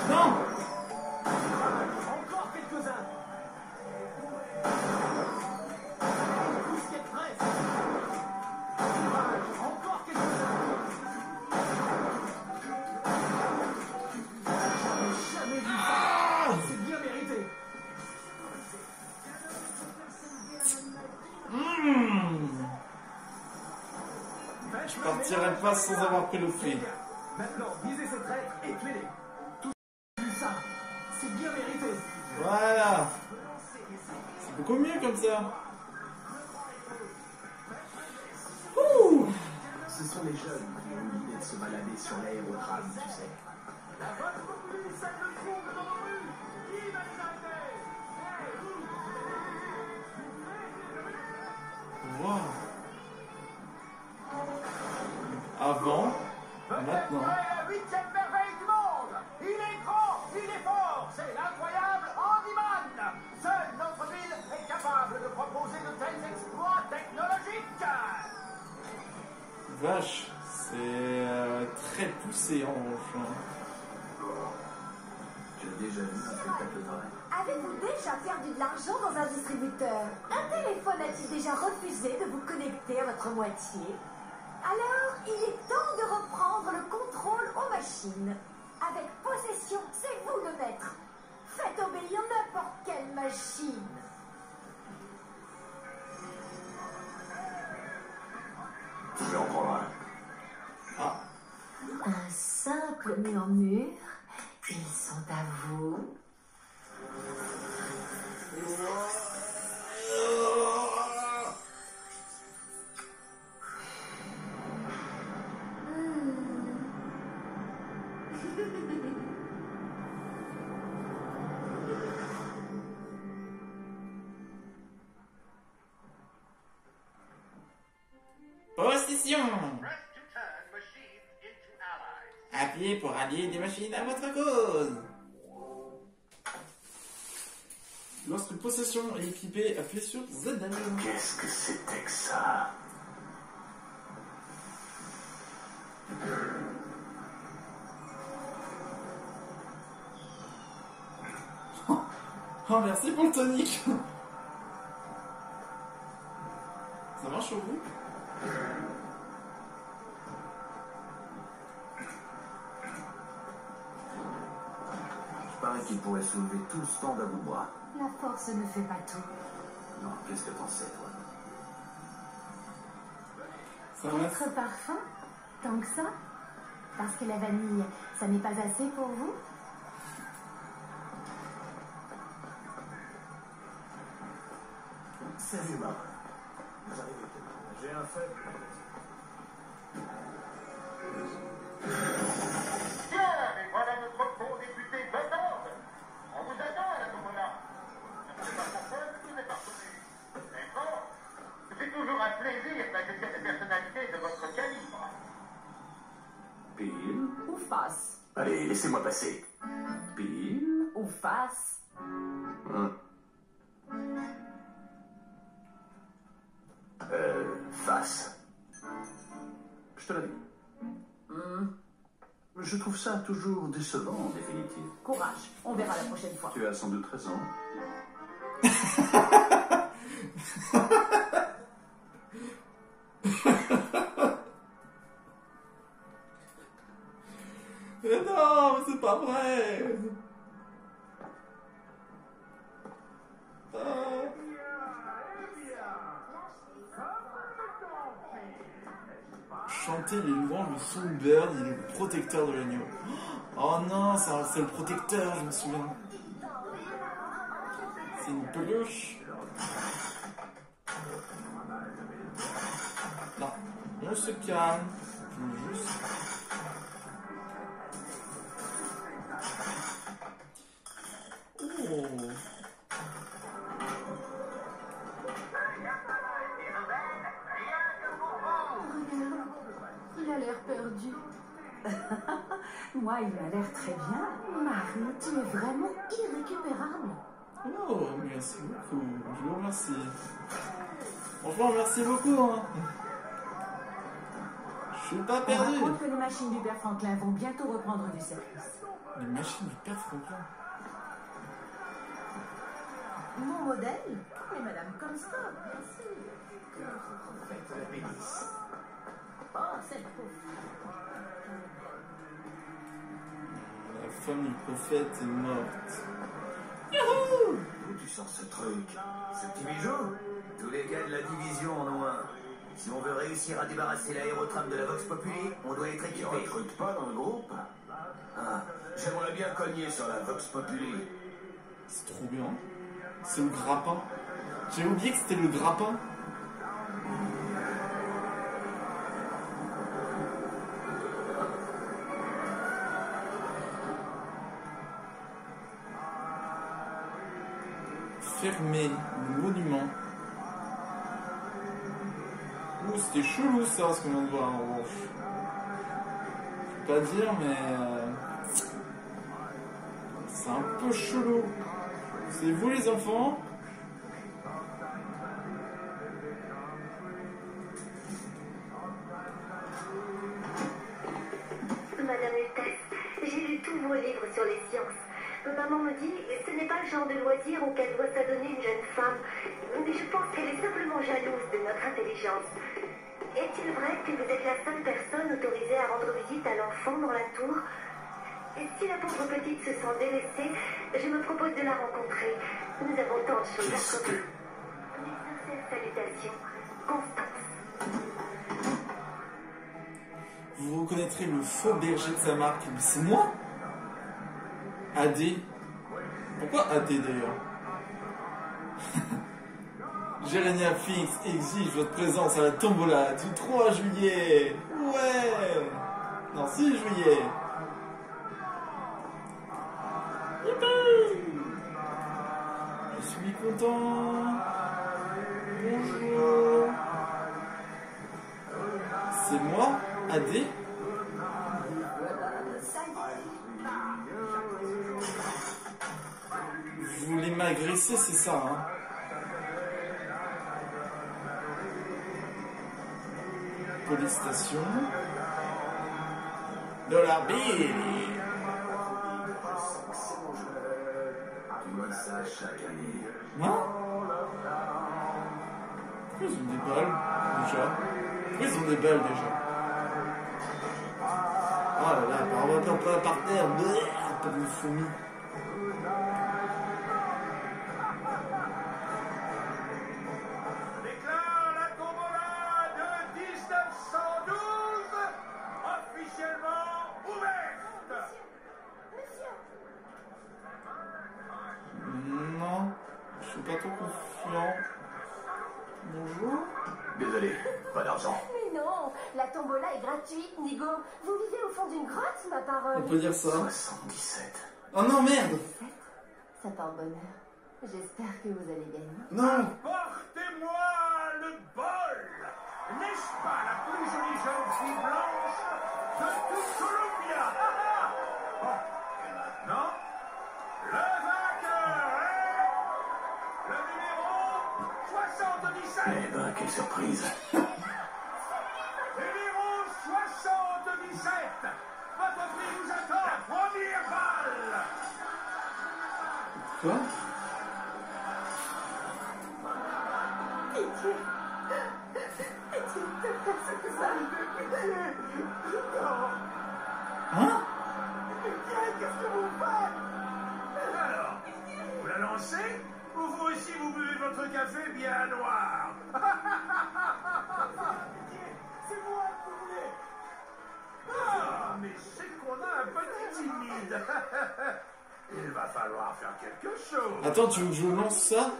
Non. partirai pas sans avoir pris le prix. Maintenant, visez ces traîtres et tuez-les. Tout ça, c'est bien mérité. Voilà. C'est beaucoup mieux comme ça. Ouh. Ce sont les jeunes qui ont l'idée de se balader sur l'aérotram, tu sais. La vox populi sème le trouble dans nos rues. Qui va les arrêter? Wow. Avant, maintenant. La 8e merveille du monde. Il est grand, il est fort. C'est l'incroyable Handyman. Seule notre ville est capable de proposer de tels exploits technologiques. Vache, c'est très poussé en revanche. Tu as déjà vu un spectacle de rêve? Avez-vous déjà perdu de l'argent dans un distributeur? Un téléphone a-t-il déjà refusé de vous connecter à votre moitié? Alors, il est temps de reprendre le contrôle aux machines. Avec possession, c'est vous le maître. Faites obéir n'importe quelle machine. Je vais en prendre un. Ah. Un simple murmure. Ils sont à vous. Possession. Appuyez pour allier des machines à votre cause. Lorsque possession est équipée, appuyez sur Z. Qu'est-ce que c'était que ça? Oh, merci pour le tonique. Ça marche au bout? Je parie qu'il pourrait soulever tout le stand à bout de bras. La force ne fait pas tout. Non, qu'est-ce que t'en sais, toi? Votre parfum? Tant que ça? Parce que la vanille, ça n'est pas assez pour vous? Salut, Marc. J'ai un fait. Tiens, et voilà notre bon député Botande. On vous attend à la Tombola. Ne savez pas pourquoi, tout n'est pas connu. D'accord? C'est toujours un plaisir d'accueillir des personnalités de votre calibre. Pile. Ou face? Allez, laissez-moi passer. Pile. Ou face? Face. Je te l'avais dit. Je trouve ça toujours décevant, en définitive. Courage, on verra la prochaine fois. Tu as sans doute raison. Mais non, c'est pas vrai. Chanter les louanges de Songbird, il est le protecteur de l'agneau. Oh non, c'est le protecteur, je me souviens. C'est une peluche. Non, on se calme. Juste. Oh. Il a l'air perdu. Moi, il a l'air très bien. Marie, tu es vraiment irrécupérable. Oh, merci beaucoup. Je vous remercie. Franchement, merci beaucoup. Hein. Je suis pas perdu. On raconte que les machines du père Franklin vont bientôt reprendre du service. Les machines du père Franklin. Mon modèle? Et Madame Comstock, bien sûr. Que notre prophète la bénisse. Oh, cette pauvre. La femme du prophète est morte. D'où tu sors ce truc? Ce petit bijou? Tous les gars de la division en ont un. Si on veut réussir à débarrasser l'aérotram de la Vox Populi, on doit être équipé. Ils recrutent pas dans le groupe. Ah, j'aimerais bien cogner sur la Vox Populi. C'est trop bien. C'est le grappin. J'ai oublié que c'était le grappin. Fermer le monument. Ouh, c'était chelou ça, ce qu'on vient de voir. Oh. Je peux pas dire, mais c'est un peu chelou. C'est vous les enfants? Madame Lutèce, j'ai lu tous vos livres sur les sciences. Maman me dit que ce n'est pas le genre de loisir auquel doit s'adonner une jeune femme, mais je pense qu'elle est simplement jalouse de notre intelligence. Est-il vrai que vous êtes la seule personne autorisée à rendre visite à l'enfant dans la tour? Et si la pauvre petite se sent délaissée, je me propose de la rencontrer. Nous avons tant de choses à commun. Mes sincères salutations, Constance. Vous reconnaîtrez le faux berger de sa marque. Mais c'est moi? AD. Pourquoi AD d'ailleurs? Jérémia Fix exige votre présence à la tombola du 3 juillet. Ouais. Non, 6 juillet. Youpi. Je suis content. Bonjour. C'est moi, AD? Vous voulez m'agresser, c'est ça, hein? Police station. Dollar Bill. Tu vois ça chaque année. Hein? Pourquoi ils ont des balles, déjà? Pourquoi ils ont des balles, déjà? Oh là là, on va pas par terre. Pas de fourmis. Déclare la tombola de 1912 officiellement ouverte. Non, je suis pas trop confiant. Bonjour. Désolé, pas d'argent. Mais non, la tombola est gratuite, Nigo. Vous vivez au fond d'une grotte, ma parole. On peut dire ça. 77. Oh non, merde. Ça porte bonheur. J'espère que vous allez gagner. Non. Portez-moi le bol. N'est-ce pas la plus jolie jeune fille blanche de toute Columbia? Bon. Non? Le vainqueur est le numéro 77. Eh ben, quelle surprise. Numéro 77. Votre prix vous attend. La première balle. Quoi? Pitié. Pitié, c'est ça. Hein? Qu'est-ce que vous faites? Alors, vous la lancez? Ou vous aussi vous buvez votre café bien noir? C'est moi que vous voulez. Ah, mais c'est qu'on a un petit timide. Il va falloir faire quelque chose. Attends, tu veux que je lance ça?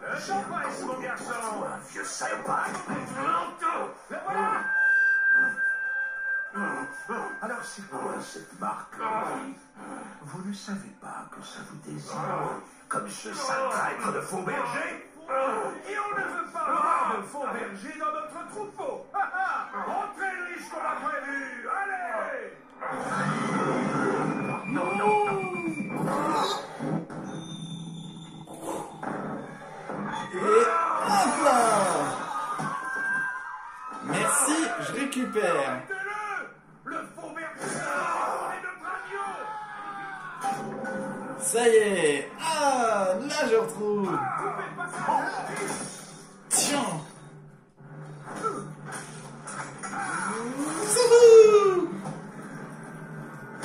Le champagne, mon garçon. Un vieux salopard. Manteau. Le voilà. Alors c'est quoi cette marque? Vous ne savez pas que ça vous désire? Comme ce sale traître de faux berger. Et on ne veut pas voir de faux bergers dans notre troupeau. Montrez le riche qu'on a prévu. Allez. Non, non, non. Et hop là. Merci, je récupère. Le faux berger est de Bravio. Ça y est. Ah, là je retrouve. Tiens. Zouhou.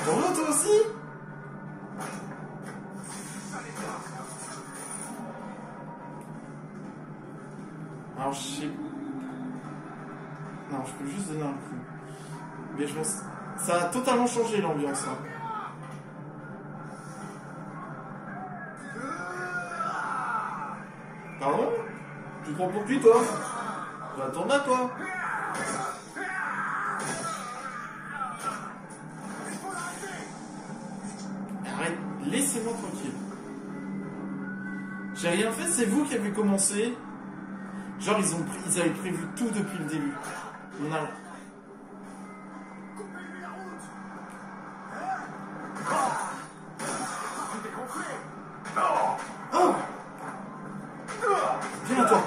T'en veux toi aussi? Alors je sais... Non, je peux juste donner un coup. Mais je pense... Ça a totalement changé l'ambiance. Hein. Pardon? Tu prends pour qui, toi? Va tourner là, toi. Arrête, laissez-moi tranquille. J'ai rien fait, c'est vous qui avez commencé. Genre, ils avaient prévu tout depuis le début. On a... Oh! Viens, toi.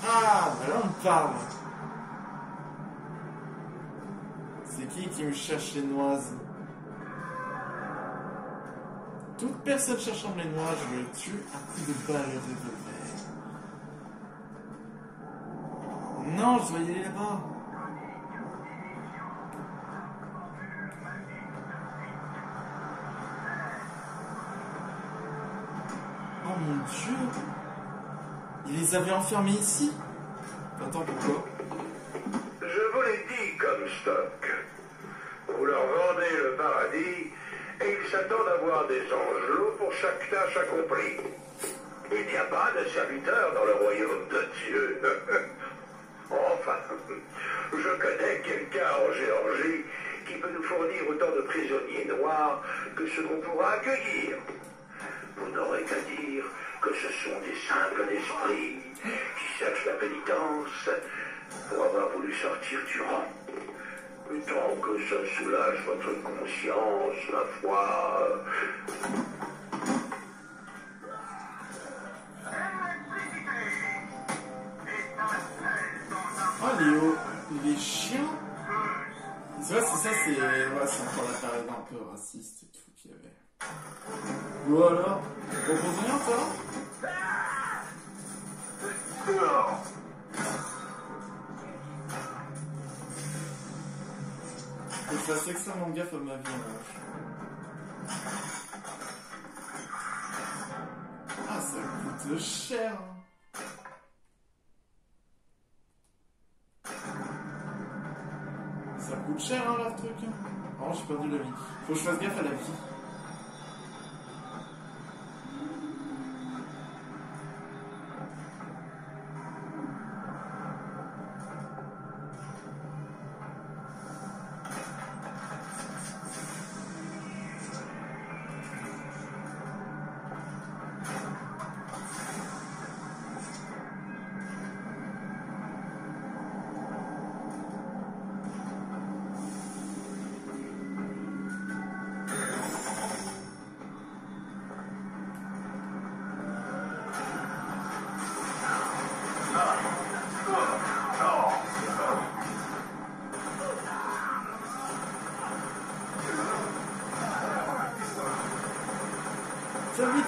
Ah, bah là, on parle. C'est qui me cherche les noises? Toute personne cherchant les noix, je le tue à coup de balle de revolver. Non, je dois y aller là-bas. Oh mon Dieu! Il les avait enfermés ici? Attends, pourquoi? Je vous l'ai dit, Comstock. Vous leur vendez le paradis et ils s'attendent à voir des angelots pour chaque tâche accomplie. Il n'y a pas de serviteurs dans le royaume de Dieu. Enfin, je connais quelqu'un en Géorgie qui peut nous fournir autant de prisonniers noirs que ce qu'on pourra accueillir. Vous n'aurez qu'à dire que ce sont des simples esprits qui cherchent la pénitence pour avoir voulu sortir du rang. Et tant que ça soulage votre conscience, ma foi... Oh, les chiens. C'est vrai, c'est ça, c'est encore la période un peu raciste et tout qu'il y avait. Voilà. On propose rien, ça? Faut que je fasse extrêmement gaffe à ma vie en revanche. Ah, ça coûte cher. Ça coûte cher, hein, leur truc. Oh, j'ai perdu la vie. Faut que je fasse gaffe à la vie.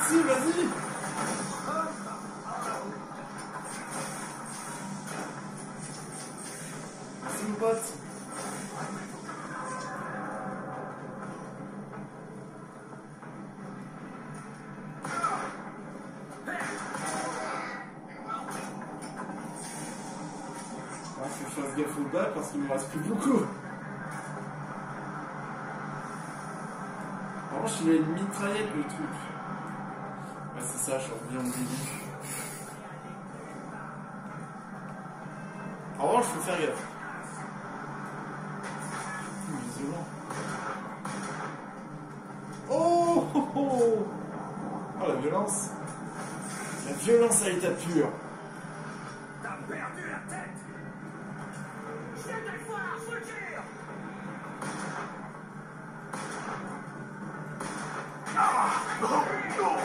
Tiens, vas-y. C'est mon pote. Ah, faut que je fasse gaffe aux balles parce qu'il me reste plus beaucoup. En revanche, il a une mitraillette le truc. Ouais, c'est ça, je reviens au début. En revanche, il faut faire gaffe. Isolant. Oh, oh, oh, oh, la violence. La violence à l'état pur. T'as perdu la tête. Je viens de le voir, faut le dire. Ah, oh, non.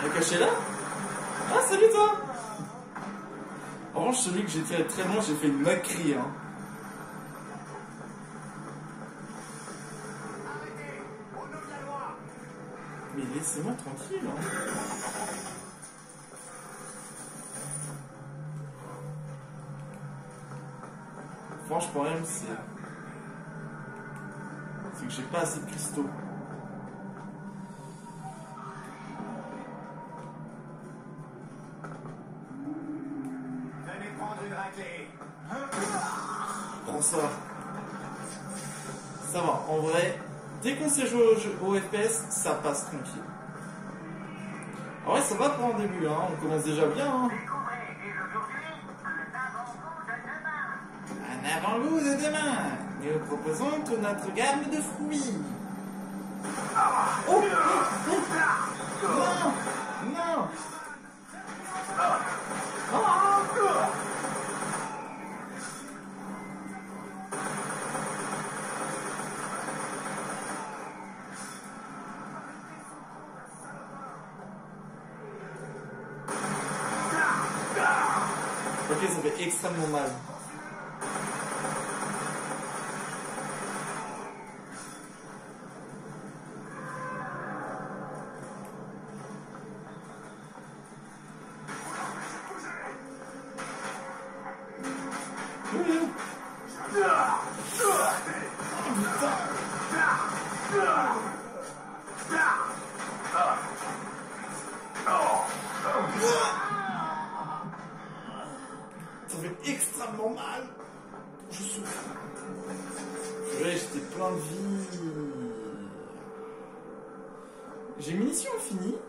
Il est caché là? Ah, salut toi! En revanche, celui que j'ai tiré très loin, j'ai fait une macrie, hein. Mais laissez-moi tranquille, hein. franchement, problème, c'est que j'ai pas assez de cristaux. Venez prendre une raclée. Prends ça. Ça va, en vrai, dès qu'on sait jouer au FPS, ça passe tranquille. En vrai, ça va pour un début, hein. On commence déjà bien, hein. Un avant-goût de demain. Nous proposons toute notre gamme de fruits. Oh, oh, oh. Non, non. Ok, ça fait extrêmement mal. Ça fait extrêmement mal. Je souffre. Ouais, j'étais plein de vie. J'ai munitions finies.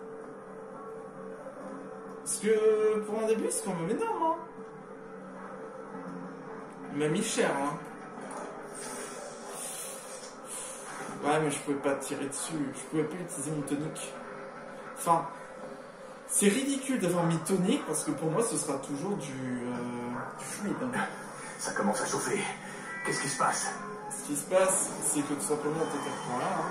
Parce que pour un début, c'est quand même énorme. Hein. Il m'a mis cher. Hein. Ouais, mais je pouvais pas tirer dessus. Je pouvais pas utiliser mon tonique. Enfin, c'est ridicule d'avoir mis tonique parce que pour moi, ce sera toujours du fluide. Hein. Ça commence à chauffer. Qu'est-ce qui se passe? Ce qui se passe, c'est que tout simplement, on t'attaque par là. Hein.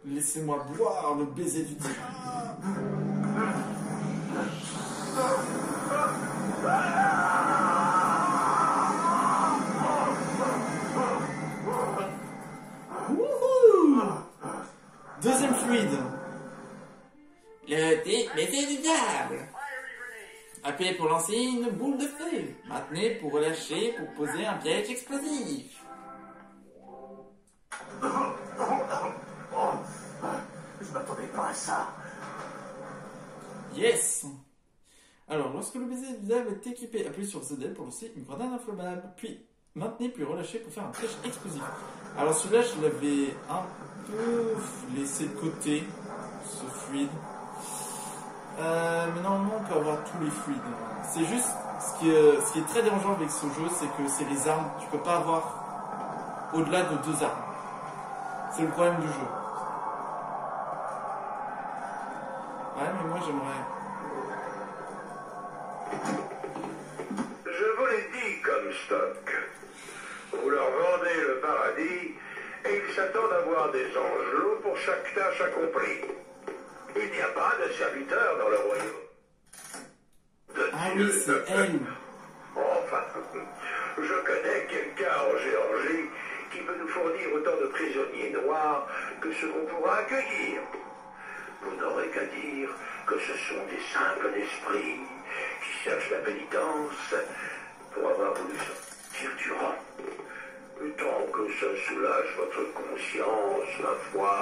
Laissez-moi boire le baiser du diable. Deuxième fluide. Le baiser du diable. Appuyez pour lancer une boule de feu. Maintenez pour relâcher pour poser un piège explosif. Je m'attendais pas à ça. Yes. Alors, lorsque le baiser du diable est équipé, appuyez sur ZL pour lancer une grenade inflammable. Puis, maintenez puis relâchez pour faire un piège explosif. Alors, celui-là, je l'avais un peu laissé de côté, ce fluide. Mais normalement, on peut avoir tous les fluides. C'est juste, ce qui est très dérangeant avec ce jeu, c'est que c'est les armes. Tu peux pas avoir au-delà de 2 armes. C'est le problème du jeu. Ouais, mais moi j'aimerais. Je vous l'ai dit, Comstock. Vous leur vendez le paradis et ils s'attendent à voir des angelots pour chaque tâche accomplie. Il n'y a pas de serviteurs dans le royaume. Ah oui, c'est elle. Enfin, je connais quelqu'un en Géorgie qui peut nous fournir autant de prisonniers noirs que ce qu'on pourra accueillir. Vous n'aurez qu'à dire que ce sont des simples esprits qui cherchent la pénitence pour avoir voulu sortir du rang. Et tant que ça soulage votre conscience, ma foi...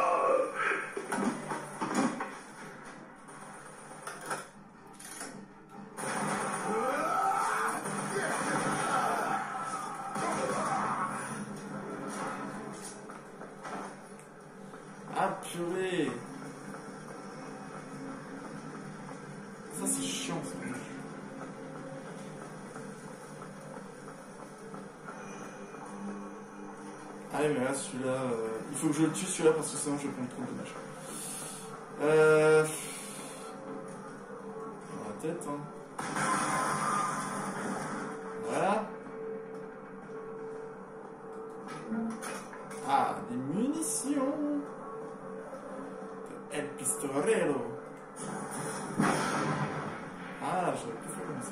Ah purée. Ça c'est chiant ça. Ah mais là celui-là, il faut que je le tue celui-là parce que sinon je vais prendre trop de dommages. Dans la tête hein. Voilà. El Pistolero. Ah, j'aurais pu faire comme ça.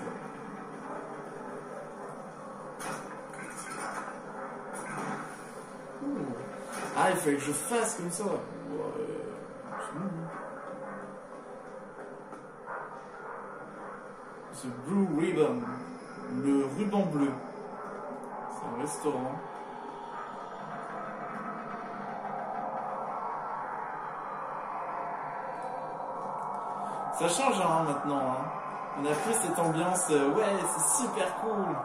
Ah, il fallait que je fasse comme ça. The Blue Ribbon. Le ruban bleu. C'est un restaurant. Ça change hein, maintenant. Hein. On a plus cette ambiance. Ouais, c'est super cool.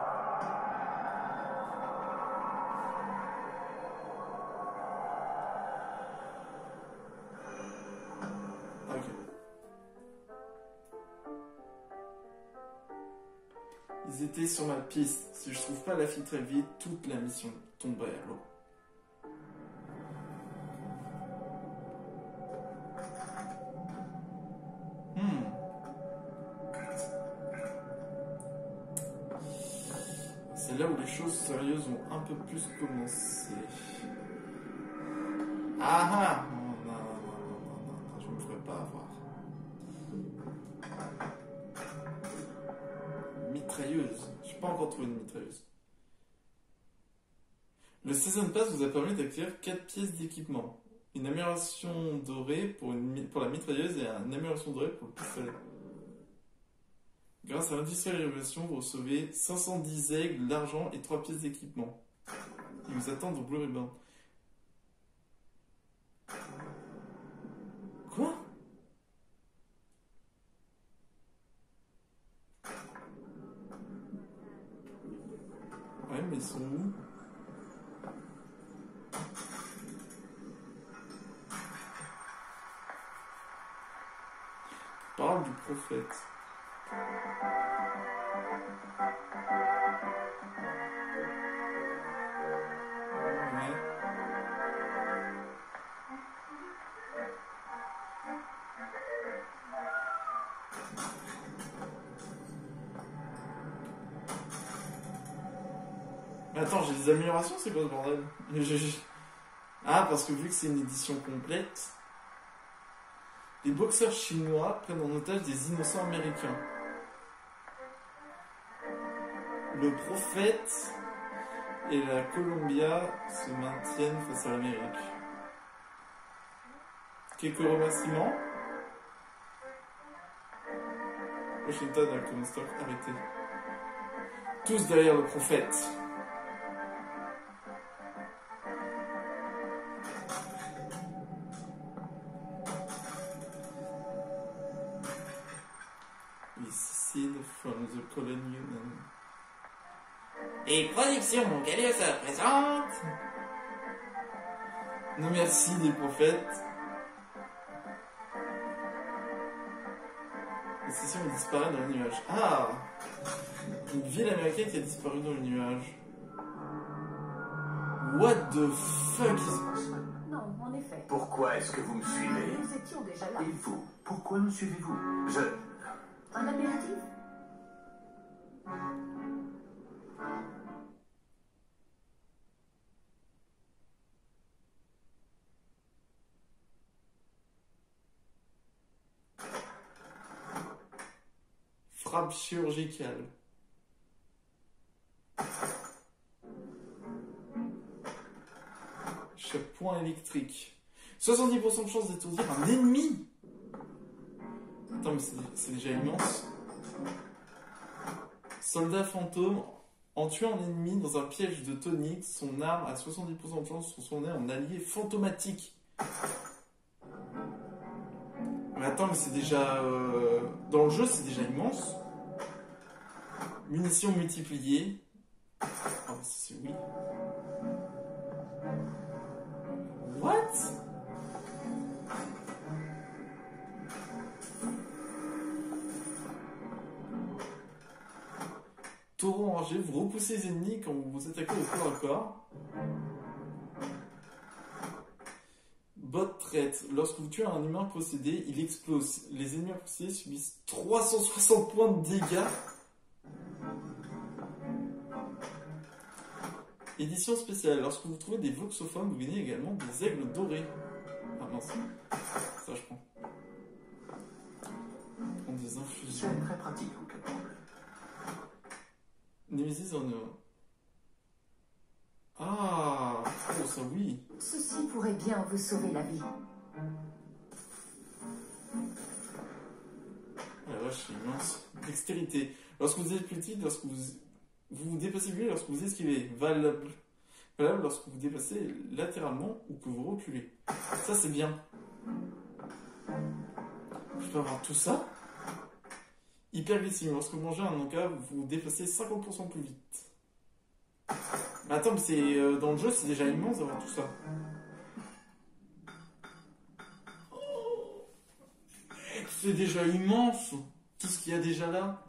Ils étaient sur ma piste. Si je trouve pas la fille très vite, toute la mission tomberait à l'eau. C'est là où les choses sérieuses ont un peu plus commencé. Ah ah! Non, je me ferai pas avoir. Mitrailleuse. Je n'ai pas encore trouvé une mitrailleuse. Le Season Pass vous a permis d'acquérir 4 pièces d'équipement. Une amélioration dorée pour la mitrailleuse et une amélioration dorée pour le pistolet. Grâce à l'industrialisation, vous recevez 510 aigles, l'argent et 3 pièces d'équipement. Ils vous attendent au Blue Ribbon. Quoi? Ouais, mais ils sont où? Parle du prophète. Mais attends, j'ai des améliorations, c'est quoi ce bordel? Ah, parce que vu que c'est une édition complète, les boxeurs chinois prennent en otage des innocents américains. Le prophète et la Columbia se maintiennent face à l'Amérique. Quelques remerciements. Washington et Comstock arrêtés. Tous derrière le prophète. We secede from the Colon Union. Et production, quelle ça présente? Non merci des prophètes. La station disparaît dans le nuage. Ah! Une ville américaine qui a disparu dans le nuage. What the fuck is... Non, en effet. Pourquoi est-ce que vous me suivez? Nous étions déjà là. Et vous? Pourquoi me suivez-vous? Un apéritif? Frappe chirurgicale. Point électrique. 70% de chance d'étourdir un ennemi. Attends, mais c'est déjà immense. Soldat fantôme. En tuant un ennemi dans un piège de tonique, son arme a 70% de chance de se transformer en allié fantomatique. Mais attends, mais c'est déjà... Dans le jeu, c'est déjà immense. Munitions multipliées. Ah, c'est oui. What? Taureau enragé, vous repoussez les ennemis quand vous vous attaquez au corps à corps. Bot traite. Lorsque vous tuez un humain possédé, il explose. Les ennemis possédés subissent 360 points de dégâts. Édition spéciale. Lorsque vous trouvez des voxophones, vous gagnez également des aigles dorés. Ah mince. Ça, je prends. Prendre des infusions. C'est très pratique en cas de problème. Nemesis en Ah, oh, ça oui. Ceci pourrait bien vous sauver la vie. La vache, c'est immense. Dextérité. Lorsque vous êtes petit, lorsque vous vous déplacez vite, lorsque vous esquivez. Valable lorsque vous déplacez latéralement ou que vous reculez. Ça, c'est bien. Je peux avoir tout ça. Hyperglycémie. Lorsque vous mangez un encas, vous vous déplacez 50% plus vite. Mais attends, mais c'est dans le jeu, c'est déjà immense d'avoir tout ça. Oh, c'est déjà immense, tout ce qu'il y a déjà là.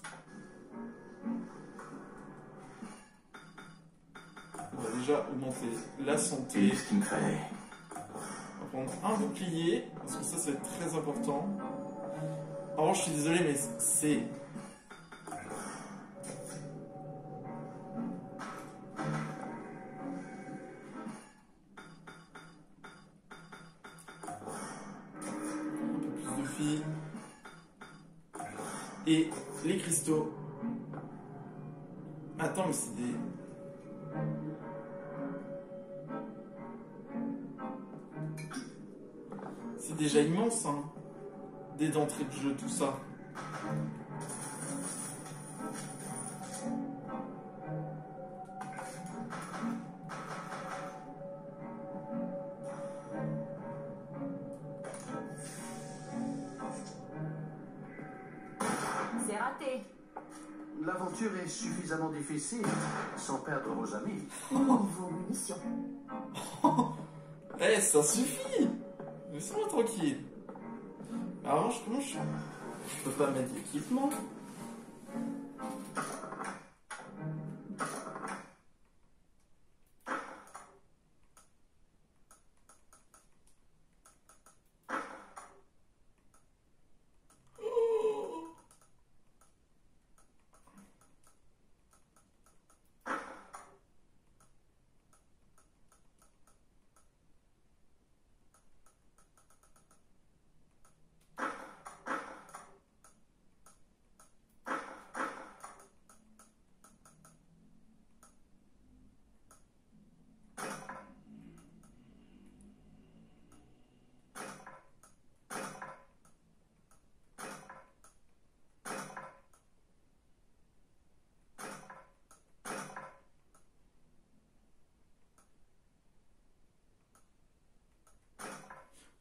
On va déjà augmenter la santé. Ce qu'il me fallait. On va prendre un bouclier, parce que ça, c'est très important. Alors, je suis désolé, mais c'est... Et les cristaux. Attends, mais c'est des... C'est déjà immense, hein. Des d'entrée de jeu, tout ça. C'est raté. L'aventure est suffisamment difficile sans perdre vos amis. Niveau munitions. Eh, ça suffit. Laissez-moi tranquille. Alors, comment je peux pas mettre l'équipement.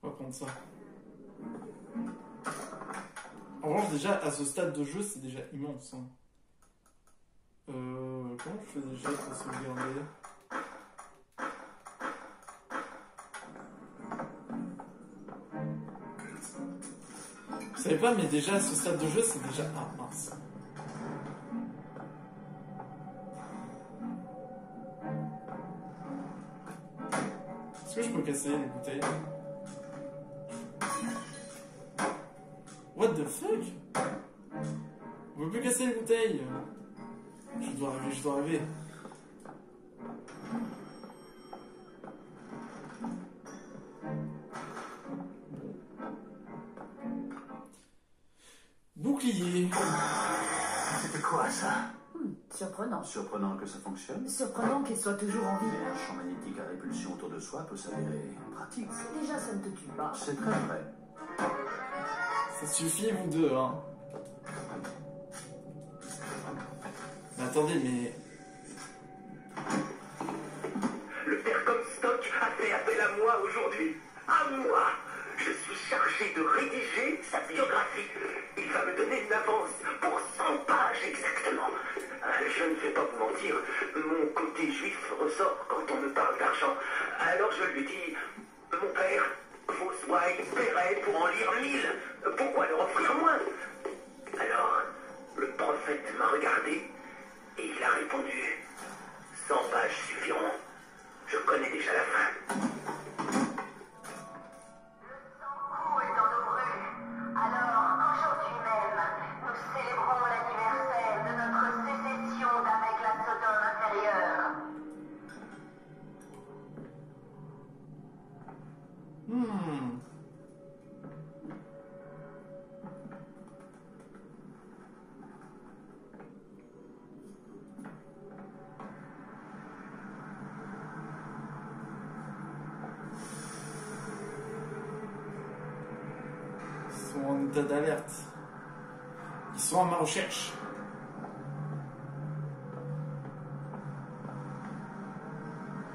On va prendre ça. En revanche, déjà, à ce stade de jeu, c'est déjà immense. Hein. Comment je fais déjà pour sauvegarder ? Vous savez pas, mais déjà, à ce stade de jeu, c'est déjà... Ah, mince. Est-ce que je peux casser les bouteilles ? What the fuck? On peut plus casser les bouteilles. Je dois arriver. Bouclier. C'était quoi ça? Surprenant. Surprenant que ça fonctionne. Surprenant qu'il soit toujours en vie. Un champ magnétique à répulsion autour de soi peut s'avérer pratique. Déjà, ça ne te tue pas. C'est très vrai. Ça suffit, vous deux, hein. Mais attendez, mais... Le père Comstock a fait appel à moi aujourd'hui. À moi. Je suis chargé de rédiger sa biographie. Il va me donner une avance pour 100 pages exactement. Je ne vais pas vous mentir, mon côté juif ressort quand on me parle d'argent. Alors je lui dis, mon père, vos ouailles paieraient pour en lire 1000. Pourquoi leur offrir moins? Alors, le prophète m'a regardé et il a répondu, 100 pages suffiront. Je connais déjà la fin. Alors, aujourd'hui même, nous célébrons l'anniversaire de notre sécession d'avec la Sodome inférieure. sont en état d'alerte. Ils sont à ma recherche.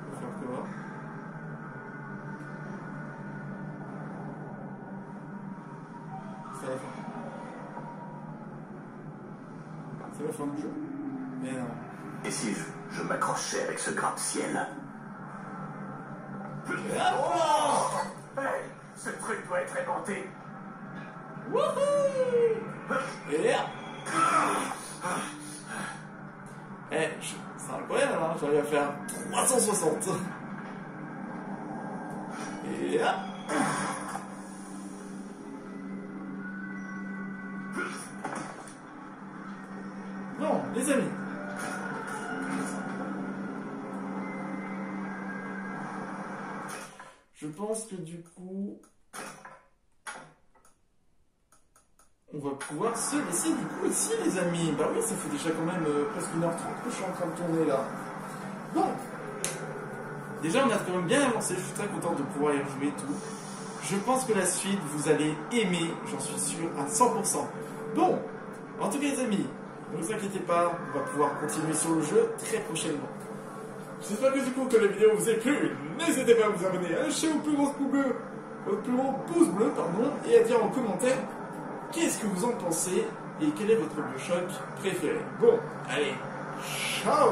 Il va falloir que voir. C'est la fin. C'est la fin du jeu. Mais non. Et si je m'accrochais avec ce gratte-ciel? Oh hey, ce truc doit être aimanté. Wouhou! Et c'est incroyable, hein, j'arrive à faire 360. Et là. Bon, les amis. Je pense que du coup, on va pouvoir se laisser du coup ici, les amis. Bah oui, ça fait déjà quand même presque 1h30 que je suis en train de tourner là. Bon, déjà on a quand même bien avancé, je suis très content de pouvoir y rejouer et tout. Je pense que la suite, vous allez aimer, j'en suis sûr à 100%. Bon, en tout cas les amis, ne vous inquiétez pas, on va pouvoir continuer sur le jeu très prochainement. J'espère que du coup que la vidéo vous a plu. N'hésitez pas à vous abonner, à lâcher votre plus gros pouce bleu, et à dire en commentaire qu'est-ce que vous en pensez et quel est votre Bioshock préféré. Bon, allez, ciao!